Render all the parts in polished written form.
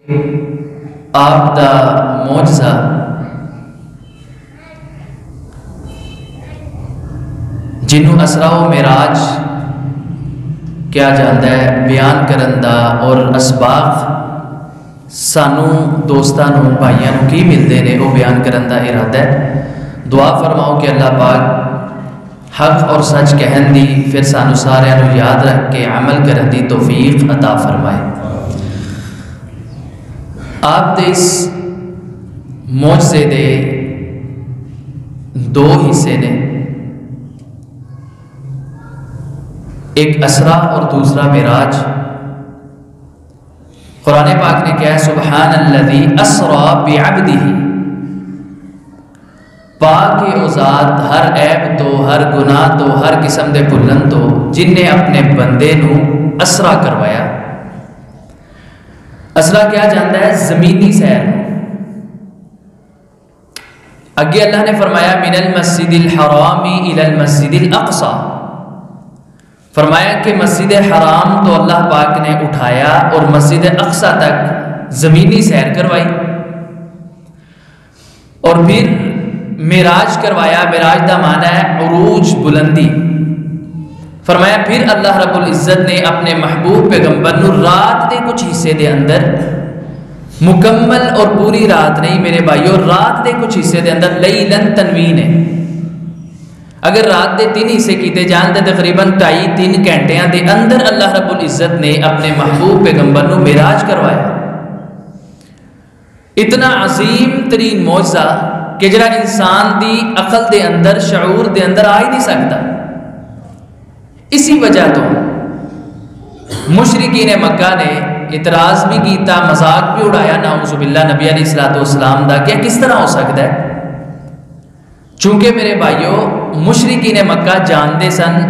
آپ دا معجزہ جنوں اسرا و معراج کیا جاتا ہے بیان کرن دا اور اسباق سانو دوستانوں بھائیانوں کی ملتے ہیں وہ بیان کرن دا ارادہ ہے۔ دعا فرماؤ کہ اللہ پاک حق اور سچ کہن دی پھر سانو سارے نو یاد رکھ کے عمل کرن دی توفیق عطا فرمائے۔ آپ دے اس معجزے دے دو حصے نے، ایک اسرا اور دوسرا معراج۔ قرآن پاک نے کہا ہے سبحان الذی اسرا بعبدہ، پاک او ذات ہر عیب تو، ہر گناہ تو، ہر قسم دے بھلن تو، جن نے اپنے بندے نو اسرا کروایا۔ اسرا کیا جانتا ہے زمینی سیر۔ اگے اللہ نے فرمایا من المسجد الحرام الی المسجد الاقصی، فرمایا کہ مسجد حرام تو اللہ پاک نے اٹھایا اور مسجد اقصی تک زمینی سیر کروائی، اور پھر معراج کروایا۔ معراج دا معنی ہے عروج، بلندی۔ فرمایا پھر اللہ رب العزت نے اپنے محبوب پیغمبر نو رات دے کچھ حصے دے اندر، مکمل اور پوری رات نہیں میرے بھائیو، رات دے کچھ حصے دے اندر لیلن تنوین ہے۔ اگر رات دے 3 حصے کیتے جان تے تقریباً 2.5-3 گھنٹیاں دے اندر اللہ رب العزت نے اپنے محبوب پیغمبر نو معراج کروایا۔ اتنا عظیم ترین معجزہ کہ جڑا انسان دی عقل دے اندر، شعور دے اندر آ ہی نہیں سکتا۔ اسی وجہ تو مشرکین مکہ نے اعتراض بھی کیتا، مذاق بھی اڑایا نعوذ باللہ نبی علیہ الصلوۃ والسلام دا کہ کس طرح ہو سکتا ہے۔ چونکہ میرے بھائیو مشرکین مکہ جانتے سن،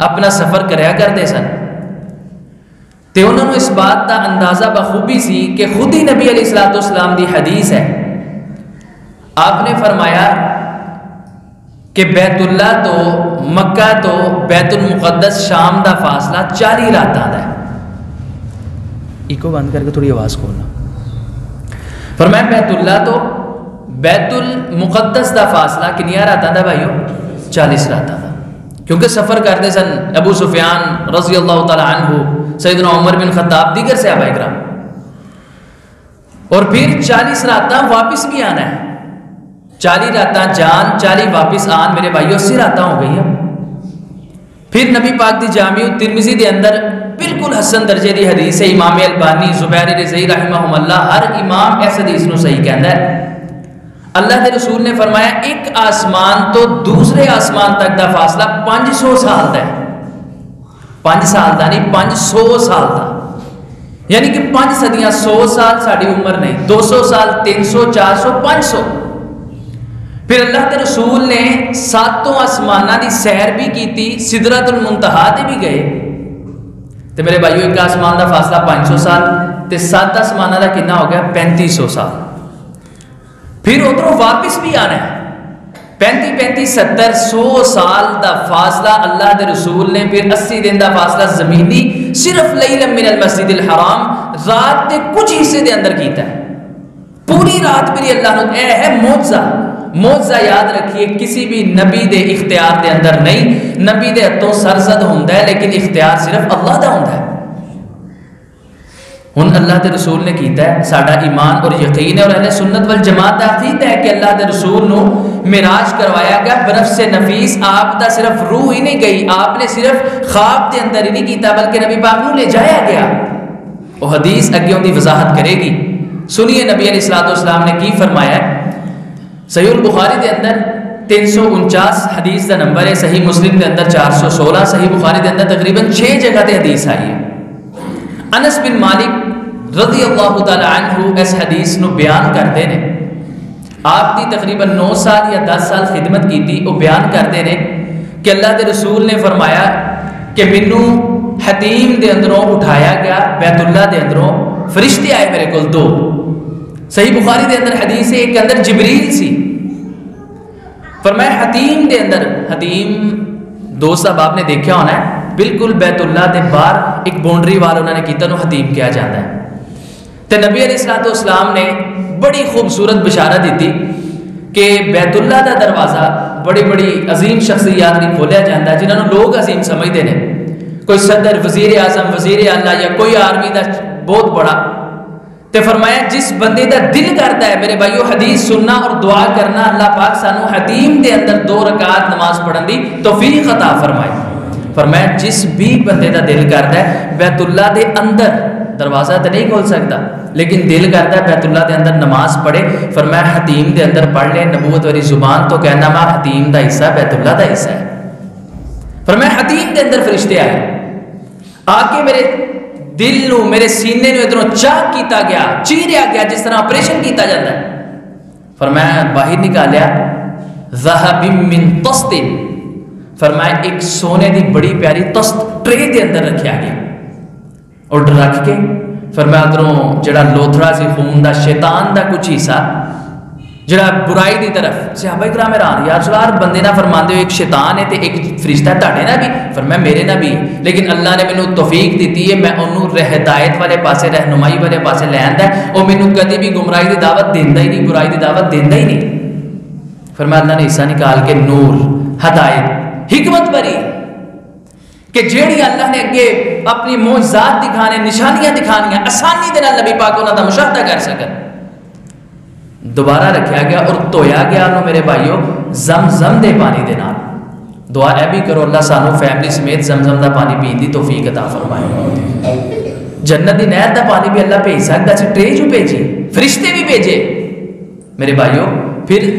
اپنا سفر کریا کرتے سن، تے انہوں نے اس بات دا اندازہ بخوبی سی کہ خود ہی نبی علیہ الصلوۃ والسلام دی حدیث ہے۔ آپ نے فرمایا کہ بیت اللہ تو مکہ تو بیت المقدس شام دا فاصلہ 40 راتاں دا ہے۔ ایکو بند کر کے تھوڑی آواز کھولنا۔ فرمایا بیت اللہ تو بیت المقدس دا فاصلہ کنیا راتاں دا بھائیو؟ 40 راتاں دا، کیونکہ سفر کرتے سن ابو سفیان رضی اللہ تعالی عنہ، سیدنا عمر بن خطاب، دیگر صحابہ کرام، اور پھر 40 راتاں واپس بھی آنا ہے۔ 40 راتاں جان، 40 واپس آن، میرے بھائیو 80 راتاں ہو گئی ہیں۔ پھر نبی پاک دی جامع ترمذی دے اندر بالکل حسن درجے دی حدیث ہے، امام البانی، زبیر رضی رحمہم اللہ، ہر امام اس حدیث نو صحیح کہندا ہے۔ اللہ کے رسول نے فرمایا ایک آسمان تو دوسرے آسمان تک دا فاصلہ 500 سال دا ہے۔ 5 سال دا نہیں، 500 سال دا، یعنی کہ 5 صدیاں، 100 سال ساڑی عمر نہیں، 200 سال، 300، 400، 500۔ پھر اللہ کے رسول نے 7 آسمانہ دی سیر بھی کی تھی، سدرۃ المنتہا تے بھی گئے۔ تو میرے بھائیو ایک آسمان دا فاصلہ 500 سال تے 7 آسمانہ دا کتنا ہو گیا؟ 3500 سال۔ پھر ادھروں واپس بھی آنا ہے، 35 70 100 سال دا فاصلہ اللہ دے رسول نے، پھر 80 دن دا فاصلہ زمینی صرف لیلا من المسجد الحرام رات دے کچھ حصے دے اندر کیتا ہے۔ پوری رات پھر اللہ نے، اے ہے معجزہ۔ معجزہ یاد رکھیے کسی بھی نبی دے اختیار دے اندر نہیں، نبی دے ہتھوں سرزد ہوندا ہے، لیکن اختیار صرف اللہ دا ہوندا ہے۔ ہن اللہ دے رسول نے کیتا ہے، ساڈا ایمان اور یقین ہے اور اہل سنت والجماعت دا عقیدہ ہے کہ اللہ دے رسول نو معراج کروایا گیا بنفس نفیس۔ آپ دا صرف روح ہی نہیں گئی، آپ نے صرف خواب دے اندر ہی نہیں کیتا بلکہ نبی پاک نو لے جایا گیا۔ وہ حدیث اگے ان دی وضاحت کرے گی۔ سنیے نبی علیہ الصلوۃ والسلام نے کی فرمایا ہے۔ صحیح البخاری دے اندر 349 حدیث دا نمبر ہے، صحیح مسلم دے اندر 416، صحیح بخاری دے اندر تقریباً 6 جگہ تے حدیث آئی ہے۔ انس بن مالک رضی اللہ تعالی عنہ اس حدیث نو بیان کرتے ہیں۔ آپ دی تقریباً 9 سال یا 10 سال خدمت کی تھی۔ وہ بیان کرتے ہیں کہ اللہ دے رسول نے فرمایا کہ مینوں حتیم دے اندروں اٹھایا گیا، بیت اللہ دے اندروں فرشتے آئے میرے کول 2۔ صحیح بخاری دے اندر حدیث ہے، ایک اندر جبریل سی۔ فرمایا حتیم دے اندر، حتیم دوست صاحب آپ نے دیکھا ہونا ہے، بالکل بیت اللہ دے باہر ایک باؤنڈری وال انہوں نے کیتا، نو حتیم کیا جاتا ہے۔ تے نبی علیہ الصلوۃ والسلام نے بڑی خوبصورت بشارت دیتی کہ بیت اللہ دا دروازہ بڑی بڑی عظیم شخصیات نہیں کھولیا جاتا ہے جنہوں لوگ عظیم سمجھتے ہیں، کوئی صدر، وزیر اعظم، وزیر اعلیٰ یا کوئی آرمی دا بہت بڑا. تے فرمایا جس بندے دا دل کرتا ہے میرے بھائیو حدیث سننا اور دعا کرنا، اللہ پاک سانو حتیم دے اندر 2 رکعت نماز پڑھن دی توفیق عطا فرمائے. فرمایا جس بھی بندے دا دل کرتا ہے بیت اللہ دے اندر، دروازہ تو نہیں کھول سکتا لیکن دل کرتا ہے بیت اللہ دے اندر نماز پڑھے، فرمایا حتیم دے اندر پڑھ لے. نبوت والی زبان تو کہنا ماں حتیم دا حصہ بیت اللہ دا حصہ ہے. فرمایا حتیم دے اندر فرشتے آئے آ کے میرے دل نو، میرے سینے نو ادھروں چاک کیتا گیا، چیریا گیا جس طرح آپریشن کیتا جاتا ہے. فرمایا باہر نکالیا ذهب من طست، فرمایا ایک سونے دی بڑی پیاری طست ٹرے دے اندر رکھیا گیا اور رکھ کے فرمایا ادھروں جڑا لوتھڑا سی خون دا شیطان دا کچھ حصہ جڑا برائی دی طرف. صحابہ کرام حیران، یا رسول اللہ بندے نہ فرماندے ہو ایک شیطان ہے تے ایک فرشتہ تاڑے نہ بھی، فرمایا میرے نہ بھی، لیکن اللہ نے مینوں توفیق دیتی ہے میں انہوں ہدایت والے پاسے، رہنمائی والے پاسے لے آندا ہے. او مینوں کدی بھی گمراہی دی دعوت دیندا ہی نہیں، برائی دی دعوت دیندا ہی نہیں. فرمایا اللہ نے حصہ نکال کے نور، ہدایت، حکمت بری کہ جیڑی اللہ نے اگے اپنی معجزات دکھانے، نشانیاں دکھانیاں آسانی دے نال نبی پاک انہاں دا مشاہدہ کر سکن، دوبارہ رکھیا گیا اور دھویا گیا انہوں میرے بھائیو زمزم دے پانی دے نال. دعا اے بھی کرو اللہ سانو فیملی سمیت زمزم دا پانی پین دی توفیق عطا فرمائے. جنت دی نہر دا پانی بھی اللہ بھیج سکتا سی، ٹرے جو بھیجی، فرشتے بھی بھیجے میرے بھائیو. پھر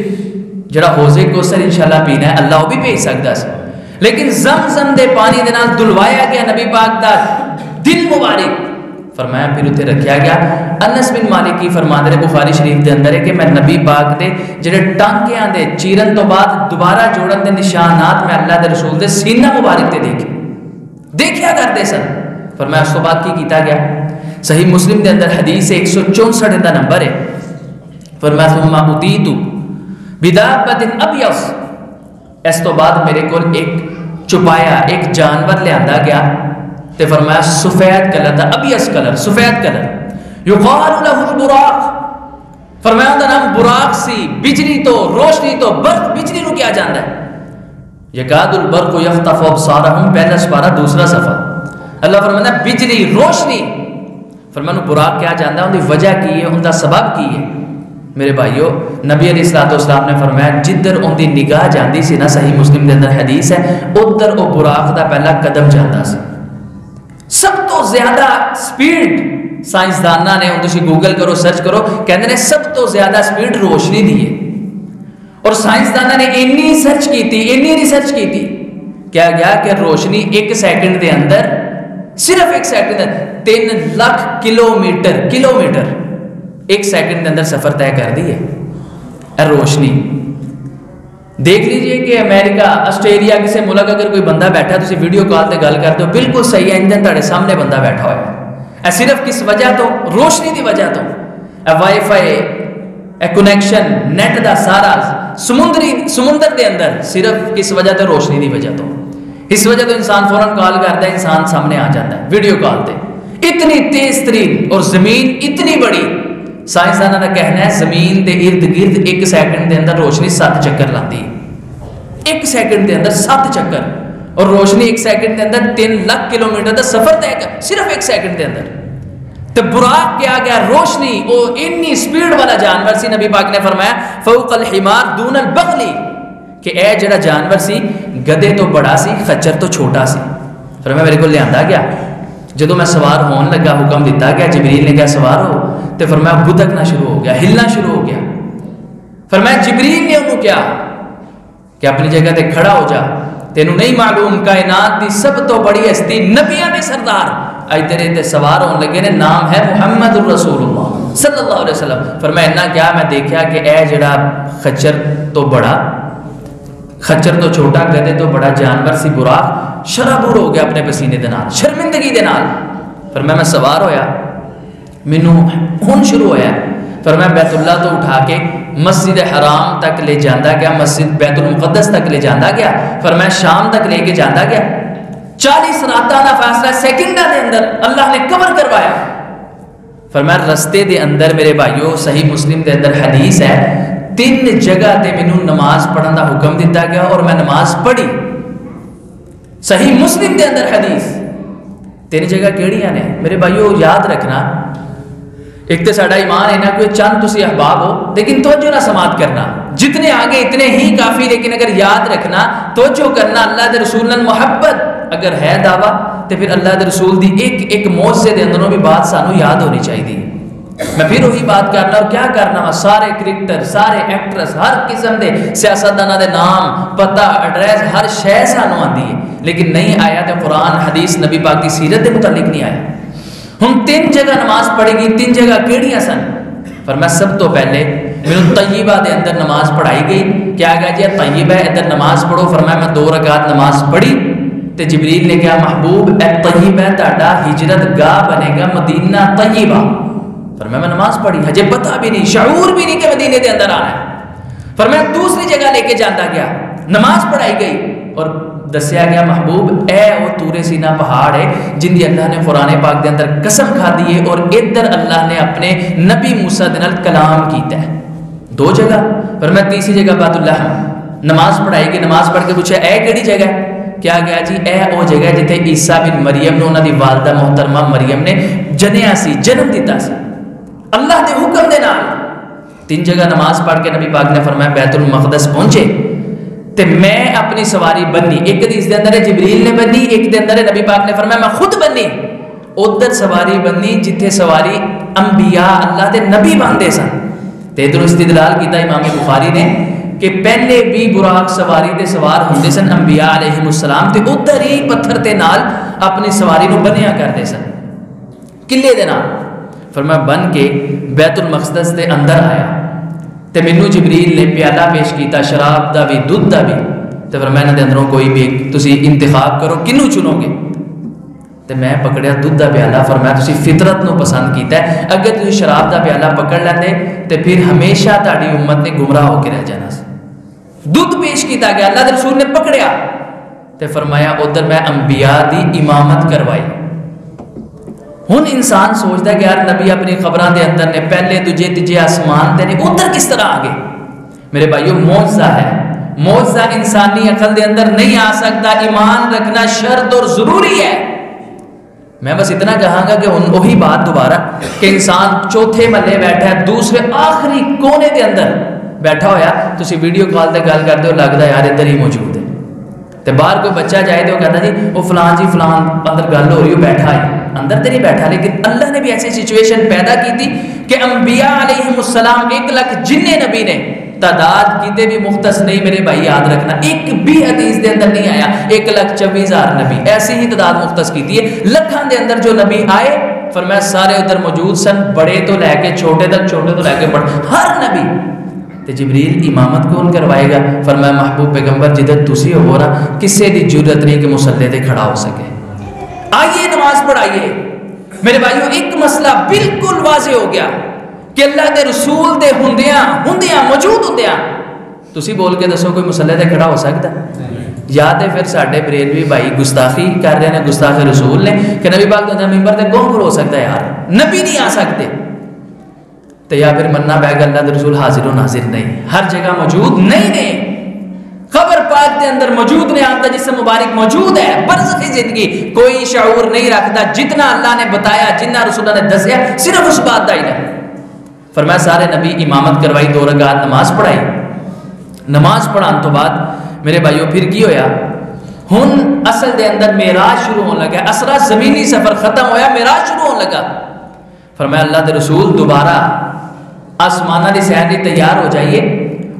جڑا حوض کوثر انشاءاللہ پینا ہے اللہ وہ بھی بھیج سکتا سی، لیکن زمزم دے پانی دے نال دلوایا گیا نبی پاک دا دل مبارک. فرمایا پھر اتنے رکھیا گیا. انس بن مالک کی فرماندے بخاری شریف دے اندر ہے کہ میں نبی پاک دے جڑے ٹانکیاں دے چیرن تو بعد دوبارہ جوڑن دے نشانات میں اللہ دے رسول دے سینہ مبارک تے دیکھیا کرتے سن. فرمایا اس تو بعد کی کیتا گیا؟ صحیح مسلم دے اندر حدیث 164 دا نمبر ہے. فرمایا ثم اتیت بدابۃ ابیض، اس تو بعد میرے کول ایک چھپایا ایک جانور لے آندا گیا تے فرمایا سفید کلر دا، ابیض کلر، سفید کلر، یقال له البراق، فرمایا دا نام براق سی. بجلی تو روشنی تو برق، بجلی نو کیا جاندا ہے. یکاد البرق یخطف ابصارهم، پہلا سپارہ دوسرا صفحہ. اللہ فرماتا ہے بجلی روشنی، فرمایا براق کیا جاندا ہے، ان دی وجہ کی ہے، ان دا سبب کی ہے. میرے بھائیو نبی علیہ الصلوۃ والسلام نے فرمایا جدھر ان دی نگاہ جاندی سی نا، صحیح مسلم دے اندر حدیث ہے، ادھر او براق دا پہلا قدم جاندا سی. سب تو زیادہ سپیڈ سائنسدانہ نے، ان تسی گوگل کرو سرچ کرو، کہندے نے سب تو زیادہ سپیڈ روشنی دی ہے. اور سائنسدانہ نے انی سرچ کی تھی، انی ریسرچ کی تھی، کیا گیا کہ روشنی 1 سیکنڈ دے اندر، صرف 1 سیکنڈ دے اندر 3 لاکھ کلومیٹر 1 سیکنڈ دے اندر سفر طے کر دی ہے روشنی. دیکھ لیجئے کہ امریکہ، آسٹریلیا، کسی ملک اگر کوئی بندہ بیٹھا ہے تو ویڈیو کال تے گل کرتے ہو بالکل صحیح ہے، انجن تہاڈے سامنے بندہ بیٹھا ہوا ہے. صرف کس وجہ تو؟ روشنی دی وجہ تو. وائی فائی کنیکشن نیٹ دا سارا سمندر دے اندر صرف کس وجہ تو؟ روشنی دی وجہ تو. اس وجہ تو انسان فوراً کال کرتا ہے، انسان سامنے آ جاتا ہے ویڈیو کال تے. اتنی تیز ترین اور زمین اتنی بڑی، سائنسدانوں کا کہنا ہے زمین دے ارد گرد 1 سیکنڈ دے اندر روشنی 7 چکر لاتی ہے. 1 سیکنڈ دے اندر 7 چکر، اور روشنی 1 سیکنڈ دے اندر 3 لاکھ کلومیٹر دا سفر طے کر، صرف 1 سیکنڈ دے اندر. تو براق کیا گیا روشنی، وہ اتنی سپیڈ والا جانور سی. نبی پاک نے فرمایا فوق الحمار دون البغلی، کہ اے جڑا جانور سی گدے تو بڑا سی، خچر تو چھوٹا سی. فرمایا میرے کو لے آندا گیا، جدو میں سوار ہون لگا حکم دیتا گیا، جبریل نے کہا سوار ہو، تو فرمایا بدکنا شروع ہو گیا، ہلنا شروع ہو گیا. فرمایا جبریل نے انہوں کیا کہ اپنی جگہ تے کھڑا ہو جا، تینوں نہیں معلوم کائنات دی سب تو بڑی ہستی نبیاں نے سردار اج تیرے تے سوار ہون لگے نے، نام ہے محمد الرسول اللہ صلی اللہ علیہ وسلم. فرمایا اتنا کیا میں دیکھا کہ اے جڑا خچر تو بڑا، خچر تو چھوٹا، گدے تو بڑا جانور سی براق شرابور ہو گیا اپنے پسینے دے نال، شرمندگی دے نال. فرمایا میں سوار ہویا، مینوں ہن شروع ہویا. فرمایا بیت اللہ تو اٹھا کے مسجد حرام تک لے جاندا گیا، مسجد بیت المقدس تک لے جاندا گیا. فرمایا شام تک لے کے جاندا گیا. 40 راتاں دا فاصلہ سیکنڈاں دے اندر اللہ نے کور کروایا. فرمایا رستے دے اندر میرے بھائیو صحیح مسلم دے اندر حدیث ہے 3 جگہ تے مینوں نماز پڑھن دا حکم دیتا گیا اور میں نماز پڑھی. صحیح مسلم دے اندر حدیث 3 جگہ کیڑیاں نے میرے بھائیو یاد رکھنا. ایک تو ساڈا ایمان ہے نا کوئی چند تسی احباب ہو لیکن توجہ نہ سماعت کرنا, جتنے آگے اتنے ہی کافی, لیکن اگر یاد رکھنا توجہ کرنا اللہ دے رسول نال محبت اگر ہے دعویٰ تو پھر اللہ دے رسول دی ایک ایک معجزے دے اندروں بھی بات سانو یاد ہونی چاہیے. میں پھر وہی بات کرنا اور کیا کرنا وا سارے کرکٹر سارے ایکٹرس ہر قسم دے سیاستداناں دے نام پتہ ایڈریس ہر شے سانو آندی ہے لیکن نہیں آیا تو قرآن حدیث نبی پاک کی سیرت کے متعلق نہیں آیا. ہم 3 جگہ نماز پڑھے گی, 3 جگہ کیڑیاں سن؟ فرمایا سب تو پہلے میرے طیبہ دے اندر نماز پڑھائی گئی. کیا گیا جی طیبہ ادھر نماز پڑھو. فرمایا میں 2 رکعت نماز پڑھی تے جبریل نے کہا محبوب اے طیبہ تہاڈا ہجرت گاہ بنے گا مدینہ طیبہ. فرمایا میں نماز پڑھی, ہجے پتہ بھی نہیں شعور بھی نہیں کہ مدینے دے اندر آنا ہے. فرمایا دوسری جگہ لے کے جاتا گیا, نماز پڑھائی گئی اور دسیا گیا محبوب اے وہ طور سینا پہاڑ ہے جن دی اللہ نے قرآن پاک دے اندر قسم کھا دی ہے اور ادھر اللہ نے اپنے نبی موسیٰ دے نال کلام کیتا ہے. 2 جگہ. فرمایا تیسری جگہ بیت اللہ نماز پڑھائی گئی, نماز پڑھ کے پوچھا اے کیڑی جگہ ہے؟ کیا گیا جی اے او جگہ جتے عیسیٰ بن مریم نے انہاں دی والدہ محترمہ مریم نے جنیا سی جنم دیتا سی اللہ دے حکم دے نال. 3 جگہ نماز پڑھ کے نبی پاک نے فرمایا بیت المقدس پہنچے تے میں اپنی سواری بنی. ایک حدیث دے اندر جبریل نے بنی, ایک دے اندر نبی پاک نے فرمایا میں خود بنی. ادھر سواری بنی جتھے سواری انبیاء اللہ دے نبی باندھے سن. تے ادھر استدلال کیتا امام بخاری نے کہ پہلے بھی براق سواری دے سوار ہوندے سن انبیاء علیہ السلام تے ادھر ہی پتھر تے نال اپنی سواری نو بنیا کرتے سن قلعے دے نال. فرمایا بن کے بیت المقدس دے اندر آیا تے مینوں جبریل نے پیالہ پیش کیتا شراب دا بھی دودھ دا بھی. تے فرمایا انہاں دے اندروں کوئی بھی تسی انتخاب کرو کنوں چنو گے؟ تے میں پکڑیا دودھ دا پیالہ. فرمایا تسی فطرت نو پسند کیتا ہے, اگر تسی شراب دا پیالہ پکڑ لیندے تے پھر ہمیشہ تہاڈی امت نے گمراہ ہو کے رہ جانا سی. دودھ پیش کیتا گیا, اللہ دے رسول نے پکڑیا تے فرمایا ادھر میں انبیاء دی امامت کروائی. ہن انسان سوچتا ہے کہ یار نبی اپنی خبراں دے اندر نے پہلے دوجے تیجے آسمان تے نے ادھر کس طرح آ گئے؟ میرے بھائیو معجزہ ہے, معجزہ انسانی عقل دے اندر نہیں آ سکتا. ایمان رکھنا شرط اور ضروری ہے. میں بس اتنا کہاں گا کہ وہی بات دوبارہ کہ انسان چوتھے محلے بیٹھا ہے, دوسرے آخری کونے دے اندر بیٹھا ہویا, تسی ویڈیو کال تے گل کرتے ہو لگدا یار ادھر ہی موجود ہے. تے باہر کوئی بچہ جائے تو وہ کہتا جی وہ فلان جی فلان اندر گل ہو رہی ہو بیٹھا ہے, اندر تے نہیں بیٹھا. لیکن اللہ نے بھی ایسی سچویشن پیدا کی تھی کہ انبیاء علیہ السلام 1 لاکھ جننے نبی نے تعداد کیتے بھی مختص نہیں. میرے بھائی یاد رکھنا ایک بھی حدیث دے اندر نہیں آیا 1,24,000 نبی, ایسی ہی تعداد مختص کی ہے. لکھاں دے اندر جو نبی آئے فرمایا سارے ادھر موجود سن, بڑے تو لے کے چھوٹے تک, چھوٹے تو لے کے بڑے, ہر نبی. تے جبریل امامت کون کروائے گا؟ فرمایا محبوب پیغمبر جدھر تسی ہو رہا کسے دی ضرورت نہیں کہ مصلی تے کھڑا ہو سکے. آئیے نماز پڑھائیے. میرے بھائیو ایک مسئلہ بالکل واضح ہو گیا کہ اللہ دے رسول دے ہوندیاں موجود ہوندیاں تسی بول کے دسو کوئی مصلی تے کھڑا ہو سکتا؟ یا تے پھر ساڈے بریلوی بھائی گستاخی کر رہے ہیں, گستاخ رسول نے کہ نبی پاک دے ممبر تے کون کھڑو سکتا ہے یار, نبی نہیں آ سکتے. تو یا پھر مننا پائے گا اللہ دے رسول حاضر و ناظر نہیں, ہر جگہ موجود نہیں نے. خبر پاک دے اندر موجود نے, آتا جسم مبارک موجود ہے. برزخی زندگی کوئی شعور نہیں رکھتا, جتنا اللہ نے بتایا جتنا رسول نے دسیا صرف اس بات دا علم. فرمایا سارے نبی امامت کروائی, 2 رکعت نماز پڑھائی. نماز پڑھان تو بعد میرے بھائیو پھر کی ہویا؟ ہن اصل دے اندر معراج شروع ہونے لگا. اسرا زمینی سفر ختم ہویا, معراج شروع ہونے لگا. فرمایا اللہ دے رسول دوبارہ آسمانہ دی سیر دی تیار ہو جائیے.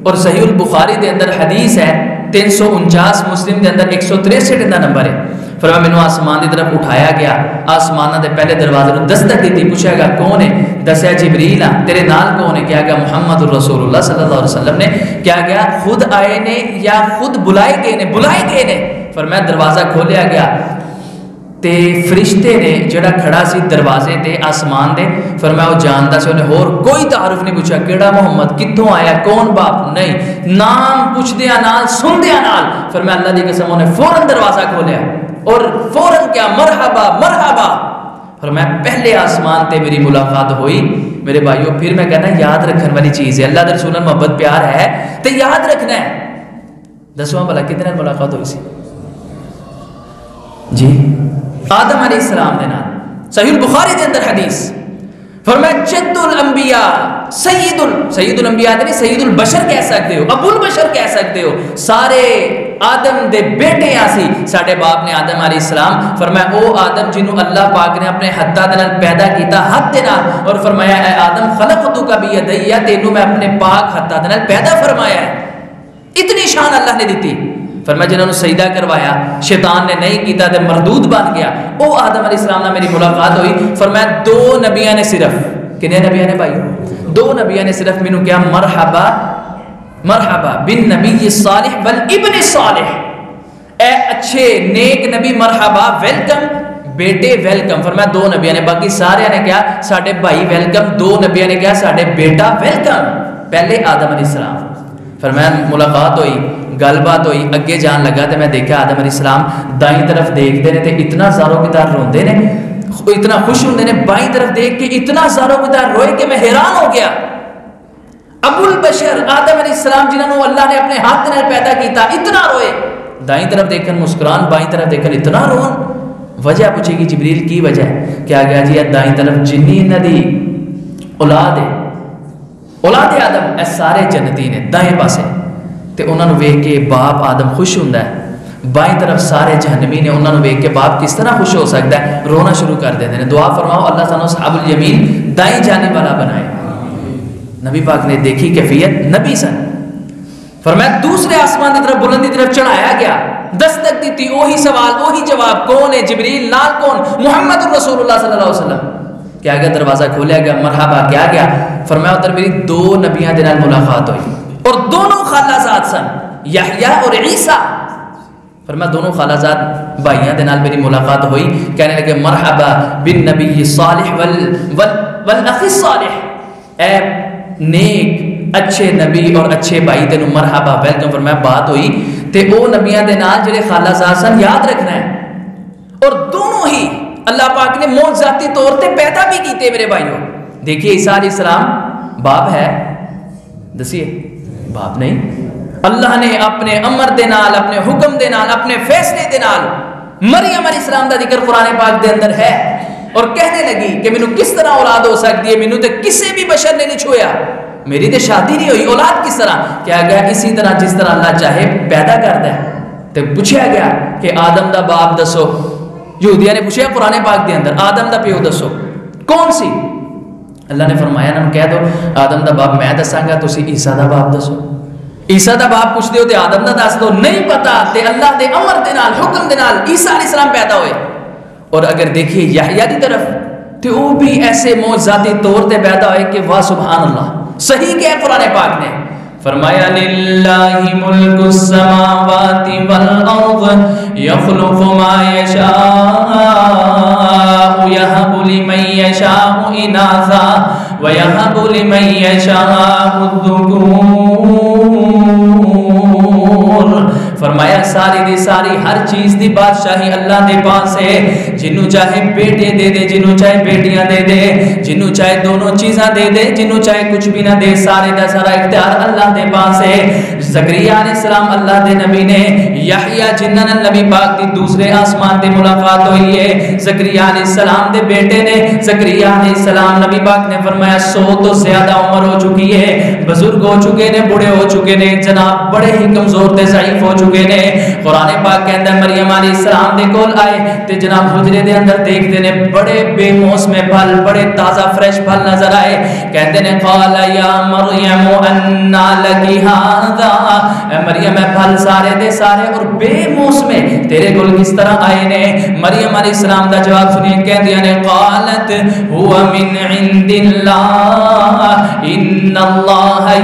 اور صحیح البخاری دے اندر حدیث ہے 349, مسلم دے اندر 163 دا نمبر ہے. فرمایا مینوں آسمان دی طرف اٹھایا گیا, آسمانہ دے پہلے دروازے نوں دستک دیتی, پوچھا گیا کون ہے؟ دسیا جبریل آ. تیرے نال کون ہے؟ کیا گیا محمد الرسول اللہ صلی اللہ علیہ وسلم نے. کیا گیا خود آئے نے یا خود بلائے گئے نے؟ بلائے گئے نے. فرمایا دروازہ کھولیا گیا تے فرشتے نے جڑا کھڑا سی دروازے تے آسمان دے, فرمایا وہ جاندا سی, انہیں اور کوئی تعارف نہیں پوچھا کیڑا محمد, کتوں آیا, کون باپ, نہیں. نام پوچھدیاں نال سندیاں نال فرمایا اللہ دی قسم انہیں فوراً دروازہ کھولیا اور فوراً کیا مرحبا مرحبا. فرمایا پہلے آسمان تے میری ملاقات ہوئی میرے بھائیوں. پھر میں کہنا یاد رکھنے والی چیز ہے, اللہ دے رسول محبت پیار ہے تے یاد رکھنا ہے. دسواں بھلا کتنے ملاقات ہوئی سی جی؟ آدم علیہ السلام دے نال. صحیح البخاری دے اندر حدیث فرمایا جد الانبیاء سید الانبیاء نہیں سید البشر کہہ سکتے ہو, ابو البشر کہہ سکتے ہو. سارے آدم دے بیٹے آسی ساڈے باپ نے آدم علیہ السلام. فرمایا او آدم جنوں اللہ پاک نے اپنے ہتھاں دے نال پیدا کیتا, ہاتھ دے نال, اور فرمایا اے آدم خلقتک بیدی, تینوں میں اپنے پاک ہتھاں دے نال پیدا فرمایا ہے. اتنی شان اللہ نے دیتی. فرمایا جنہوں نے سجدہ کروایا شیطان نے نہیں کیتا تے مردود بن گیا. او آدم علیہ السلام نے میری ملاقات ہوئی. فرمایا دو نبیاں نے صرف, کنے نبیاں نے بھائی؟ دو نبیاں نے صرف مینوں کیا مرحبا مرحبا بالنبی الصالح والابن الصالح, اے اچھے نیک نبی مرحبا ویلکم, بیٹے ویلکم. فرمایا دو نبیاں نے, باقی سارے نے کیا ساڈے بھائی ویلکم, دو نبیاں نے کیا ساڈے بیٹا ویلکم. پہلے آدم علیہ السلام. فرمایا ملاقات ہوئی, گل بات ہوئی, اگے جان لگا تو میں دیکھا آدم علیہ السلام دائیں طرف دیکھتے ہیں تو اتنا زاروں کی طرح روندے نے, اتنا خوش ہوندے نے. بائیں طرف دیکھ کے اتنا زاروں کی طرح روئے کہ میں حیران ہو گیا. ابو البشر آدم علیہ السلام جنہوں اللہ نے اپنے ہاتھ نے پیدا کیتا اتنا روئے. دائیں طرف دیکھن مسکران, بائیں طرف دیکھن اتنا رون. وجہ پوچھے گی جبریل کی وجہ ہے؟ کیا گیا جی دائیں طرف جنی ندی اولاد ہے, اولاد آدم اے سارے جنتی نے دائیں پاسے, تے انہوں نے ویکھ کے باپ آدم خوش ہوندا ہے. بائیں طرف سارے جہنمی نے, انہوں نے ویکھ کے باپ کس طرح خوش ہو سکتا ہے, رونا شروع کر دیتے ہیں. دعا فرماؤ اللہ تعالیٰ اصحاب الیمین دائیں جانب والا بنائے. نبی پاک نے دیکھی کیفیت, نبی سن. فرمایا دوسرے آسمان کی طرف بلندی طرف چڑھایا گیا, دستک دی تھی, وہی سوال وہی جواب, کون ہے جبریل, نال کون, محمد رسول اللہ صلی اللہ علیہ وسلم. کیا گیا دروازہ کھولیا گیا, مرحبا کیا گیا. فرمایا ادھر میری دو نبیاں دے نال ملاقات ہوئی اور دونوں خالازاد سن, یحییٰ اور عیسیٰ. فرمایا دونوں خالازاد بھائیاں دے نال میری ملاقات ہوئی. کہنے لگے مرحبا بالنبی الصالح والاخ الصالح, اے نیک اچھے نبی اور اچھے بھائی تینوں مرحبا ویلکم. فرمایا بات ہوئی تے او نبیاں دے نال جڑے خالازاد سن یاد رکھنا ہے, اور دونوں ہی اللہ پاک نے معجزاتی طور تے پیدا بھی کیتے میرے بھائیوں. دیکھیے عیسیٰ علیہ السلام باپ ہے, دسیے باپ نہیں. اللہ نے اپنے امر دے نال, اپنے حکم دے نال, اپنے فیصلے دے نال مریم علیہ السلام دا ذکر قرآن پاک دے اندر ہے, اور کہنے لگی کہ مینوں کس طرح اولاد ہو سکتی ہے, مینوں تے کسی بھی بشر نے نہیں چھویا, میری تے شادی نہیں ہوئی, اولاد کس طرح. کیا گیا اسی طرح جس طرح اللہ چاہے پیدا کرتا ہے. تے پوچھا گیا کہ آدم دا باپ دسو, یہودیاں نے پوچھا قرآن پاک دے اندر آدم دا پیو دسو کون سی. اللہ نے فرمایا نا کہہ دو آدم دا باپ میں دساں گا, تسی عیسیٰ دا باپ دسو. عیسیٰ دا باپ پوچھ دیو تے آدم دا دس دو, نہیں پتا تے اللہ دے امر دے نال حکم دے نال عیسیٰ علیہ السلام پیدا ہوئے. اور اگر دیکھیے یحییٰ دی طرف تے وہ بھی ایسے معجزاتی طور تے پیدا ہوئے کہ واہ سبحان اللہ. صحیح کیا ہے قرآن پاک نے, فرمایا للہ ملک السماوات والارض یخلق ما یشاء یہب لمن یشاء اناثا ویہب لمن یشاء الذکور. فرمایا ساری دی ساری ہر چیز دی بادشاہی اللہ دے پاس ہے, جنوں چاہے بیٹے دے دے, جنوں چاہے بیٹیاں دے دے, جنوں چاہے دونوں چیزاں دے دے, جنوں چاہے کچھ بھی نہ دے, سارے دا سارا اختیار اللہ دے پاس ہے. زکریا علیہ السلام اللہ دے نبی نے, یحییٰ جنہاں نال نبی پاک دی دوسرے آسمان تے ملاقات ہوئی ہے, زکریا علیہ السلام دے بیٹے نے. زکریا علیہ السلام نبی پاک نے فرمایا 100 تو زیادہ عمر ہو چکی ہے, بزرگ ہو چکے نے, بوڑھے ہو چکے نے, جناب بڑے ہی کمزور تے ضعیف ہو چکے نے. قرآن پاک کہندا ہے مریم علیہ السلام دے کول آئے تے جناب حجرے دے اندر دیکھتے نے بڑے بے موسم پھل, بڑے تازہ فریش پھل نظر آئے. کہتے نے قال یا مریم انا لکی ھذا, اے مریم اے پھل سارے دے سارے اور بے موسم تیرے کول کس طرح آئے نے. مریم علیہ السلام دا جواب سنیے, کہندیاں نے قالت هو من عند اللہ ان اللہ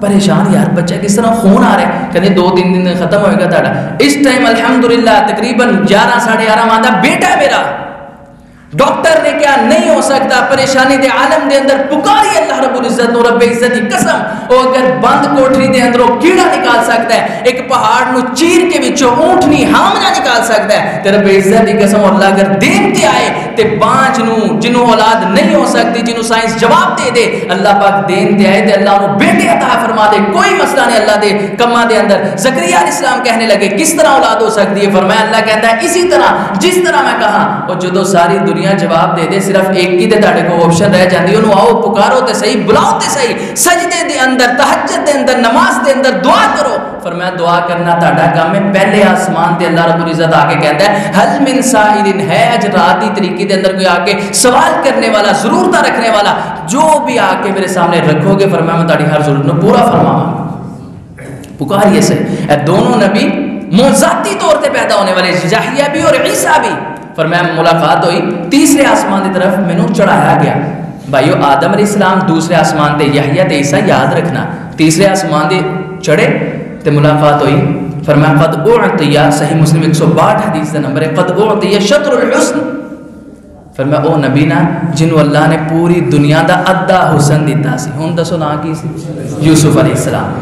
پریشان یار بچہ کس طرح خون آ رہا ہے, کہتے 2-3 دن ختم ہوئے گا تھا. اس ٹائم الحمدللہ تقریباً 11-11:30 آتا بیٹا ہے میرا. ڈاکٹر نے کیا نہیں ہو سکتا, پریشانی دے عالم دے اندر پکاری اللہ رب العزت نو, رب عزت دی قسم او اگر بند کوٹری دے اندر کیڑا نکال سکتا ہے, ایک پہاڑ نو چیر کے وچوں اونٹنی ہامنا نکال سکتا ہے, تے رب عزت دی قسم اللہ اگر دین تے آئے تے بانج نو جنوں اولاد نہیں ہو سکتی, جنوں سائنس جواب دے دے, اللہ پاک دین تے آئے تے اللہ نو بیٹے عطا فرما دے, کوئی مسئلہ نہیں اللہ دے کما دے اندر. زکریا علیہ السلام کہنے لگے کس طرح اولاد ہو سکتی ہے, فرمایا اللہ کہتا ہے اسی طرح جس طرح میں کہا. اور جدو ساری دنیا جواب دے دے, صرف ایک ہی تے تاڑے کو آپشن رہ جاندی, انہوں آؤ پکارو تے صحیح, بلاؤ تے صحیح, سجدے دے اندر, تہجد دے اندر, نماز دے اندر دعا کرو. فرمایا دعا کرنا تاڑا کام ہے. پہلے آسمان تے اللہ رب العزت آ کے کہتا ہے حل من سائل, ہے اج راتی طریقے دے اندر کوئی آ کے سوال کرنے والا, ضرورتہ رکھنے والا, جو بھی آ کے میرے سامنے رکھو گے فرمایا میں تاڑی ہر ضرورت نو پورا فرماواں. پکاریے سے اے دونوں نبی موذاتی طور تے پیدا ہونے والے, یحییٰ بھی اور عیسیٰ بھی. فرمایا ملاقات ہوئی, تیسرے آسمان کی طرف میں نو چڑھایا گیا. بھائیو آدم علیہ السلام دوسرے آسمان تے, یحییٰ تے عیسیٰ یاد رکھنا تیسرے آسمان تے چڑھے تے ملاقات ہوئی. فرمایا قد اعطی, صحیح مسلم 162 حدیث کا نمبر ہے, قد اعطی شطر الحسن. فرمایا او نبی نا جنہوں اللہ نے پوری دنیا دا ادھا حسن دیتا سی. ہوں دسو نا کی سی, یوسف علیہ السلام.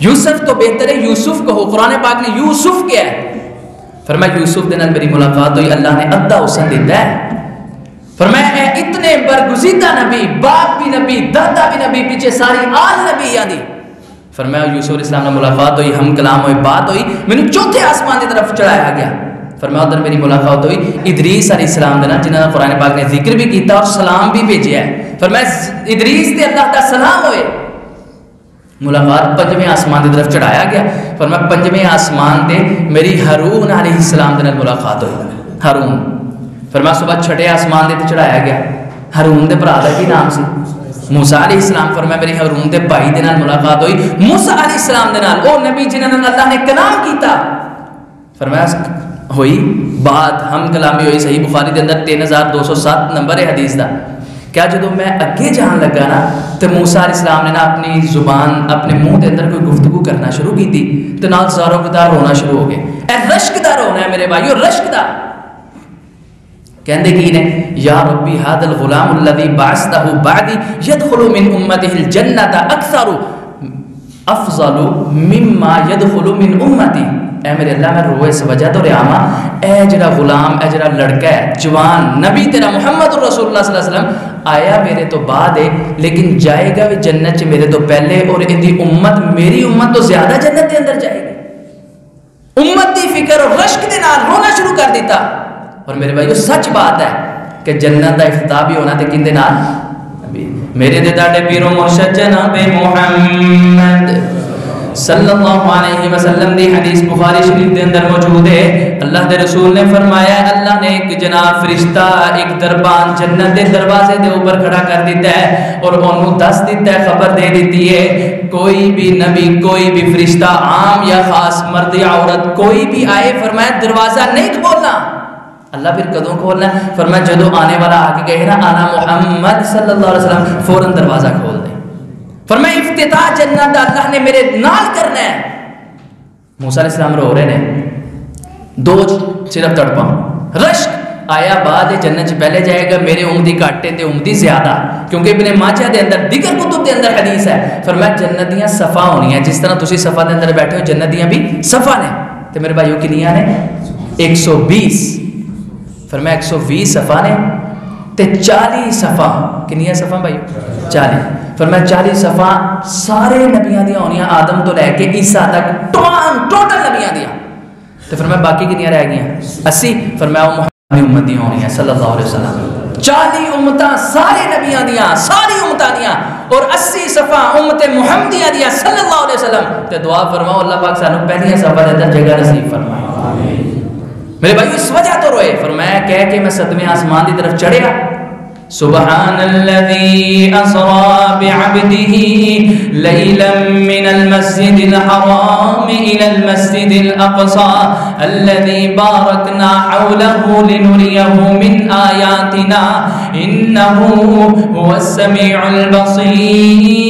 یوسف تو بہتر ہے یوسف کہو, قرآن پاک نے یوسف کیا ہے. فرمایا یوسف دے نال میری ملاقات ہوئی, اللہ نے ادھا حسن دیتا ہے. فرمایا اے اتنے برگزیدہ نبی, باپ بھی نبی, دادا بھی نبی, پیچھے ساری آل نبی یادی. فرمایا یوسف علیہ السلام نے ملاقات ہوئی, ہم کلام ہوئی, بات ہوئی, میں نے چوتھے آسمان کی طرف چڑھایا گیا. فرمایا ادھر میری ملاقات ہوئی ادریس علیہ السلام دے نال, جنہاں نے قرآن پاک نے ذکر بھی کیتا اور سلام بھی بھیجیا ہے. فرمایا ادریس تے اللہ کا سلام ہوئے. ملاقات 5ویں آسمان کی طرف چڑھایا گیا. فرمایا 5ویں آسمان تے میری ہارون علیہ السلام دے ملاقات ہوئی. ہارون. فرمایا صبح 6 آسمان تے چڑھایا گیا. ہارون دے بھرا دا کی نام سی موسیٰ علیہ السلام. فرمایا میری ہارون دے بھائی دے نال ملاقات ہوئی موسیٰ علیہ السلام دے نال, او نبی جنہاں نال اللہ نے کلام کیتا. فرمایا ہوئی بات, ہم کلامی ہوئی. صحیح بخاری دے اندر 3207 نمبر ہے حدیث دا. کیا جدو میں اگے جان لگا نا تو موسیٰ علیہ السلام نے نا اپنی زبان اپنے منہ دے اندر کوئی گفتگو کرنا شروع کی تھی, تو نال زاروں کے دار رونا شروع ہو گئے. اے رشک دا رونا ہے میرے بھائیو, رشک دا. کہندے کی نے یا ربی هذا الغلام الذي بعثته بعدي يدخل من امته الجنة اکثر افضل مما يدخل من امتي. اے میرے اللہ میں روئے اس وجہ تو رہاں, اے جڑا غلام, اے جڑا لڑکا ہے جوان نبی تیرا محمد رسول اللہ صلی اللہ علیہ وسلم آیا میرے تو بعد ہے, لیکن جائے گا بھی جنت چ میرے تو پہلے, اور ان دی امت میری امت تو زیادہ جنت دے اندر جائے گی. امت دی فکر اور رشک دے نال رونا شروع کر دیتا. اور میرے بھائیو سچ بات ہے کہ جنت دا افتتاح بھی ہونا تے کن دے نال, میرے دے داڑے پیرو مرشد جناب محمد صلی اللہ علیہ وسلم دی حدیث بخاری شریف دے اندر موجود ہے. اللہ دے رسول نے فرمایا اللہ نے ایک جناب فرشتہ ایک دربان جنت دے دروازے دے اوپر کھڑا کر دیتا ہے, اور انہوں دس دیتا ہے, خبر دے دیتی ہے, کوئی بھی نبی, کوئی بھی فرشتہ, عام یا خاص, مرد یا عورت, کوئی بھی آئے, فرمایا دروازہ نہیں کھولنا. اللہ پھر کدوں کھولنا؟ فرمایا جدو آنے والا آگے کہے نا آنا محمد صلی اللہ علیہ وسلم, فوراً دروازہ کھول دے. فرمایا افتتاح جنت اللہ نے میرے نال کرنا ہے. موسیٰ علیہ السلام رو رہے ہیں, دو صرف تڑپاں, رشک آیا بعد جنت پہلے جائے گا, میرے امتی کاٹے تے امتی زیادہ, کیونکہ ابن ماجہ دے اندر دیگر کتب دے اندر حدیث ہے. فرمایا جنتیاں صفا ہونی ہیں, جس طرح تسی صفا دے اندر بیٹھے ہو جنتیاں بھی صفا نے. تے میرے بھائیوں کنیاں نے 120. فرمایا 120 صفا نے تے 40 صفا, کنیاں صفا بھائیو 40. فرمایا 40 صفا سارے نبیاں دیا ہونیاں, آدم تو لے کے عیسیٰ تک ٹوٹل نبیاں دیا. تو فرمایا باقی کنیاں رہ گئیں 80. فرمایا محمد امت دیا ہونیاں صلی اللہ علیہ وسلم, 40 امتاں سارے نبیاں دیا, ساری امتاں دیا, اور 80 صفا امت محمدیہ دیا صلی اللہ علیہ وسلم. تے دعا فرماؤ اللہ پاک سانو پہلیاں صفا دے اندر جگہ نصیب فرمائے. میرے بھائی اس وجہ تو روئے. فرمایا کہہ کہ میں 7ویں آسمان کی طرف چڑھیا, سبحان الذي أسرى بعبده ليلا من المسجد الحرام إلى المسجد الأقصى الذي باركنا حوله لنريه من آياتنا إنه هو السميع البصير.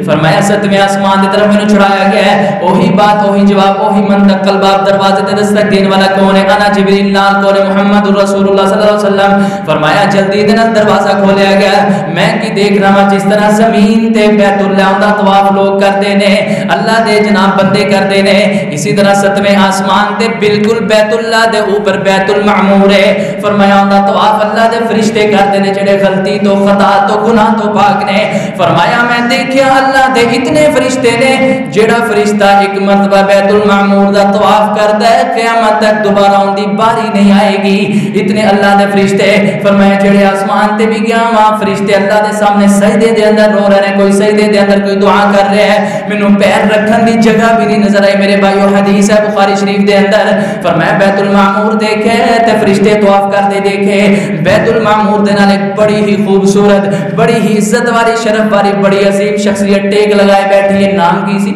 فرمایا ستویں آسمان کی طرف میں چڑھایا گیا ہے. وہی بات وہی جواب وہی منطق. قلباب دروازے تے دستک دینے والا کون ہے؟ انا جبریل نال کون ہے؟ محمد رسول اللہ صلی اللہ علیہ وسلم. فرمایا جلدی دے نال دروازہ کھولیا گیا. میں کی دیکھ رہا ہوں جس طرح زمین تے بیت اللہ دا طواف لوگ کرتے نے, اللہ دے جناب بندے کرتے نے, اسی طرح ستویں آسمان تے بالکل بیت اللہ دے اوپر بیت المعمور ہے. فرمایا ان دا طواف اللہ دے فرشتے کرتے نے جڑے غلطی تو خطا تو گناہ تو پاک نے. فرمایا میں دیکھیا اللہ دے اتنے فرشتے نے جڑا فرشتہ ایک مرتبہ بیت المعمور دا طواف کرتا ہے قیامت تک دوبارہ ان دی باری نہیں آئے گی. اتنے اللہ دے فرشتے. فرمایا جڑے آسمان تے بھی گیا وہاں فرشتے اللہ دے سامنے سجدے دے اندر رو رہے ہیں, کوئی سجدے دے اندر کوئی دعا کر رہے ہیں. مینوں پیر رکھن دی جگہ بھی نہیں نظر آئی میرے بھائیو. حدیث ہے بخاری شریف دے اندر. فرمایا بیت المعمور دیکھے تے فرشتے طواف کرتے دیکھے. بیت المعمور دے نال ایک بڑی ہی خوبصورت بڑی ہی عزت والی شرف والی بڑی عظیم شخصیت ٹیک لگائے بیٹھی ہے. نام کی سی؟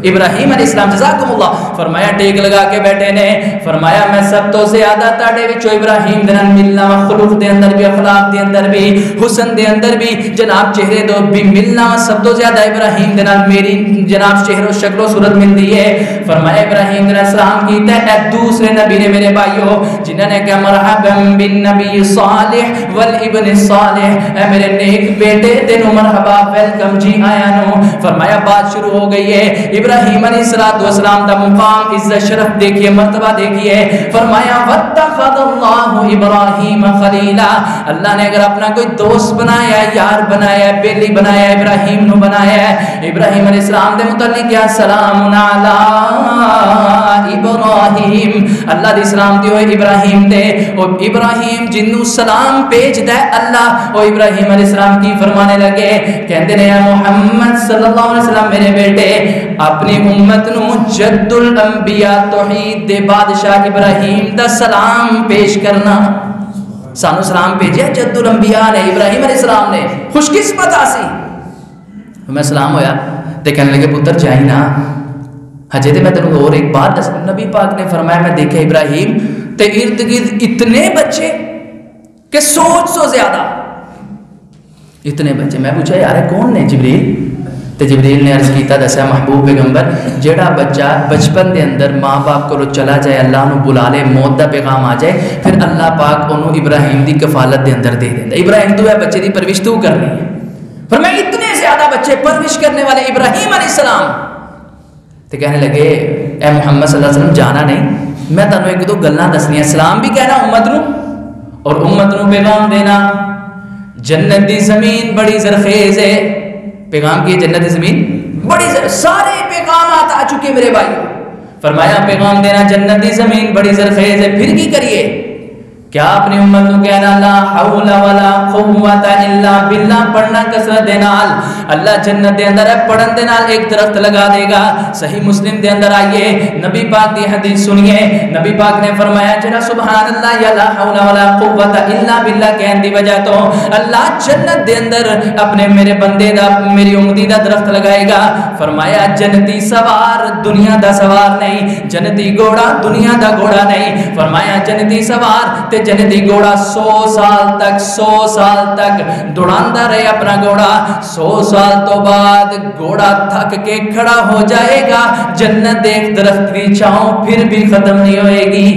ابراہیم علیہ السلام. جزاکم اللہ. فرمایا ٹیک لگا کے بیٹھے نے. فرمایا میں سب تو زیادہ تاڑے وچوں ابراہیم دے نال ملنا وا, خلق دے اندر بھی, اخلاق دے اندر بھی, حسن دے اندر بھی, جناب چہرے دو بھی ملنا سب تو زیادہ ابراہیم دے نال میری جناب چہرے و شکل و صورت ملتی ہے. فرمایا ابراہیم علیہ السلام کی تے دوسرے نبی نے میرے بھائیو جنہوں نے کہا مرحبا بالنبی صالح والابن صالح, اے میرے نیک بیٹے تینوں مرحبا ویلکم جی آیا نو. فرمایا بات شروع ہو گئی ہے. ابراہیم علیہ السلام دا مقام عزت شرف دیکھیے, مرتبہ دیکھیے. فرمایا واتخذ اللہ ابراہیم خلیلا, اللہ نے اگر اپنا کوئی دوست بنایا, یار بنایا, بیلی بنایا, ابراہیم نو بنایا. ابراہیم علیہ السلام دے متعلق کیا سلام علی ابراہیم, اللہ دی سلام دی ہوئے ابراہیم دے. اور ابراہیم جنو سلام پیج دے اللہ, اور ابراہیم علیہ السلام کی فرمانے لگے کہندے نے یا محمد صلی اللہ علیہ وسلم میرے بیٹے اپنی امت نو جد الانبیاء توحید دے بادشاہ ابراہیم دا سلام پیش کرنا. سانو سلام بھیجیا جد الانبیاء نے, ابراہیم علیہ السلام نے. خوش قسمت آسی. میں سلام ہویا تے کہنے لگے پتر جائی نا ہجے تے میں تینوں اور ایک بات دس. نبی پاک نے فرمایا میں دیکھا ابراہیم تے ارد گرد اتنے بچے کہ سوچ سو زیادہ اتنے بچے. میں پوچھا یار کون نے؟ جبریل. تے جبریل نے عرض کیتا دسیا محبوب پیغمبر جیڑا بچہ بچپن دے اندر ماں باپ کو چلا جائے, اللہ انہوں بلا لے, موت دا پیغام آ جائے, پھر اللہ پاک انہوں ابراہیم دی کفالت دے اندر دے دیندا. ابراہیم تو ہے بچے دی پرورش تو کرنی ہے. پر میں اتنے زیادہ بچے پرورش کرنے والے ابراہیم علیہ السلام. تے کہنے لگے اے محمد صلی اللہ علیہ وسلم جانا نہیں, میں تانوں ایک دو گلاں دسنیاں. سلام بھی کہنا امت نو اور امت نو پیغام دینا. جنت دی زمین بڑی زرخیز ہے. پیغام کی جنت زمین بڑی سارے پیغامات آ چکے میرے بھائی. فرمایا پیغام دینا جنت دی زمین بڑی زرخیز ہے. پھر کی کریے کیا اپنی امت کو کہنا لا حول ولا قوت الا باللہ پڑھنا کثرت دے نال. اللہ جنت دے اندر ہے پڑھن دے نال ایک درخت لگا دے گا. صحیح مسلم دے اندر آئیے نبی پاک دی حدیث سنیے. نبی پاک نے فرمایا جڑا سبحان اللہ یا لا حول ولا قوت الا باللہ کہن دی وجہ تو اللہ جنت دے اندر اپنے میرے بندے دا میری امتی دا درخت لگائے گا. فرمایا جنتی سوار دنیا دا سوار نہیں, جنتی گھوڑا دنیا دا گھوڑا نہیں. فرمایا جنتی سوار تے جنتی گھوڑا 100 سال تک دوڑاندا رہے اپنا گھوڑا. 100 سال تو بعد گھوڑا تھک کے کھڑا ہو جائے گا. جنت ایک درخت کی چھاؤں پھر بھی ختم نہیں ہوئے گی.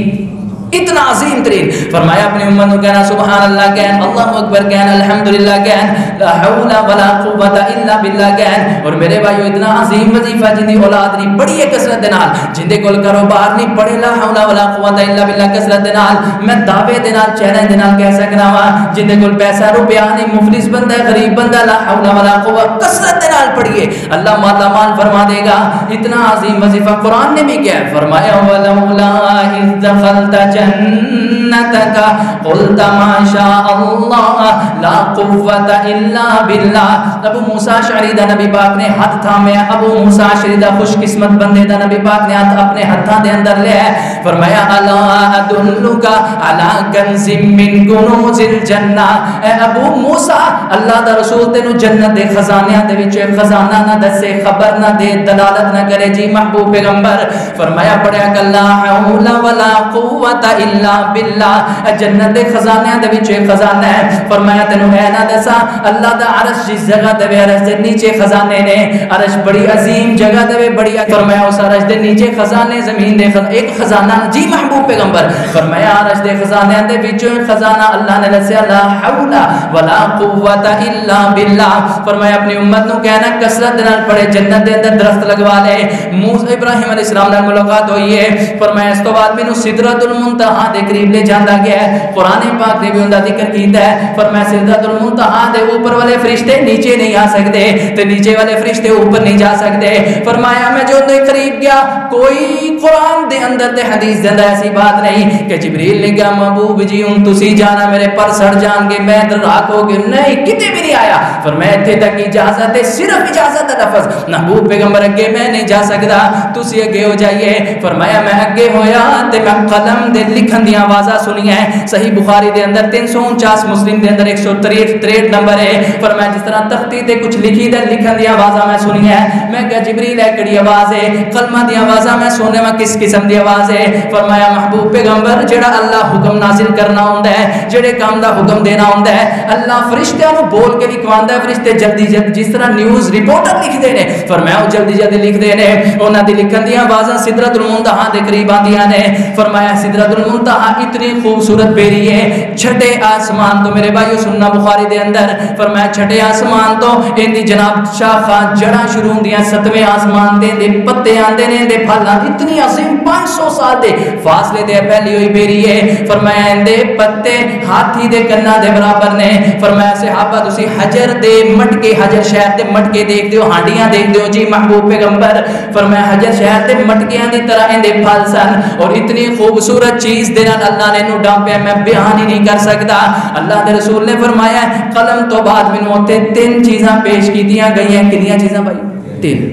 اتنا عظیم ترین. فرمایا اپنی امت کو کہنا سبحان اللہ کہن, اللہ اکبر کہن, الحمدللہ کہن, لا حول ولا قوت الا باللہ کہن. اور میرے بھائیو اتنا عظیم وظیفہ جن دی اولاد نہیں پڑھی ہے کثرت دے نال, جن دے کول کاروبار نہیں پڑھے لا حول ولا قوت الا باللہ کثرت دے نال, میں دعوے دے نال چیلنج دے نال کہہ سکنا وا جن دے کول پیسہ روپیہ نہیں, مفلس بندہ ہے, غریب بندہ, لا حول ولا قوت کثرت دے نال پڑھیے اللہ مالا مان فرما دے گا. اتنا عظیم وظیفہ قرآن نے بھی کیا فرمایا ولولا اذ دخلت جنتک قلت ما شاء اللہ لا قوت الا باللہ. ابو موسیٰ اشعری دا نبی پاک نے ہاتھ تھامیا. ابو موسیٰ اشعری دا خوش قسمت بندے دا نبی پاک نے ہاتھ اپنے ہاتھاں دے اندر لیا. فرمایا الا ادلک علی کنز من کنوز الجنہ. اے ابو موسیٰ اللہ دا رسول تینو جنت دے خزانیاں دے وچ خزانہ نہ دسے, خبر نہ دے, دلالت نہ کرے. جی محبوب پیغمبر فرمایا پڑھیا کہ لا حول ولا قوت الا باللہ. جنت دے خزانیاں دے وچ خزانہ ہے. فرمایا تینو ہے نہ دسا اللہ دا عرش جس جگہ دے عرش دے نیچے خزانے نے. عرش بڑی عظیم جگہ دے بڑی. فرمایا اس عرش دے نیچے خزانے زمین دے ایک خزانہ. جی محبوب پیغمبر فرمایا عرش دے خزانے دے وچ خزانہ اللہ نے دسیا لا حول ولا قوت الا باللہ. فرمایا اپنی امت نو کہنا کثرت نال پڑھے جنت دے اندر درخت لگوا لے. موسیٰ ابراہیم علیہ السلام نال ملاقات ہوئی ہے. فرمایا اس تو بعد مینوں سدرۃ المنتہا دے قریب لے جاندا گیا ہے. قرآن پاک نے بھی ان دا ذکر کیتا ہے. فرمایا سدرۃ المنتہا دے اوپر والے فرشتے نیچے نہیں آ سکتے تے نیچے والے فرشتے اوپر نہیں جا سکتے. فرمایا میں جو دے قریب گیا کوئی قرآن دے اندر تے حدیث دے اندر ایسی بات نہیں کہ جبریل نے کہا محبوب جی ہوں تسی جانا میرے پر سڑ جان گے میں ادھر راکو گے. نہیں کتے بھی نہیں آیا. فرمایا اتنے تک اجازت ہے, صرف اجازت ہے لفظ. محبوب پیغمبر اگے میں نہیں جا سکتا تسی اگے ہو جائیے. فرمایا میں اگے ہویا تے میں قلم دے لکھن دی آوازاں سنی ہے. صحیح بخاری دے اندر 349, مسلم دے اندر 163 نمبر ہے. فرمایا جس طرح تختی تے کچھ لکھی دے لکھن دی آوازاں میں سنی ہے. میں کہا جبریل ہے کڑی آواز ہے, قلمہ دی آوازاں میں سونے میں کس قسم دی آواز ہے. فرمایا محبوب پیغمبر جڑا اللہ حکم نازل کرنا ہوندا ہے, جڑے کام دا حکم دینا ہوندا ہے, اللہ فرشتیاں نو بول کے لکھواندا ہے. فرشتے جلدی جلدی جس طرح نیوز رپورٹر لکھ دے نے. فرمایا وہ جلدی جلدی لکھ دے نے. انہاں دی لکھن دی آوازاں سدرۃ المنتہا دے قریب آندیاں نے. فرمایا سدرۃ المنتہا اتنی خوبصورت پیری ہے چھٹے آسمان تو میرے بھائیو سننا بخاری دے اندر. فرمایا چھٹے آسمان تو ان دی جناب شاخاں جڑاں شروع ہوندیاں 7ویں آسمان تے دے پتے آندے نے دے پھل اتنی عظیم 500 سال دے فاصلے تے پہلی ہوئی پیری ہے. فرمایا ان دے پتے ہاتھی دے کناں دے برابر نے. فرمایا صحابہ تسی حجر دے مٹکے, حجر شہر دے مٹکے دیکھ دیو, ہانڈیاں دیکھ دیو. جی محبوب پیغمبر فرمایا حجر شہر دے مٹکیاں دی طرح ان دے پھل سن اور اتنی خوبصورت چیز دے نال اللہ نے انہوں ڈانپیا میں بیان ہی نہیں کر سکتا. اللہ دے رسول نے فرمایا قلم تو بعد میں ہوتے 3 چیزاں پیش کی دیا گئی ہیں. کنیاں چیزاں بھائی 3.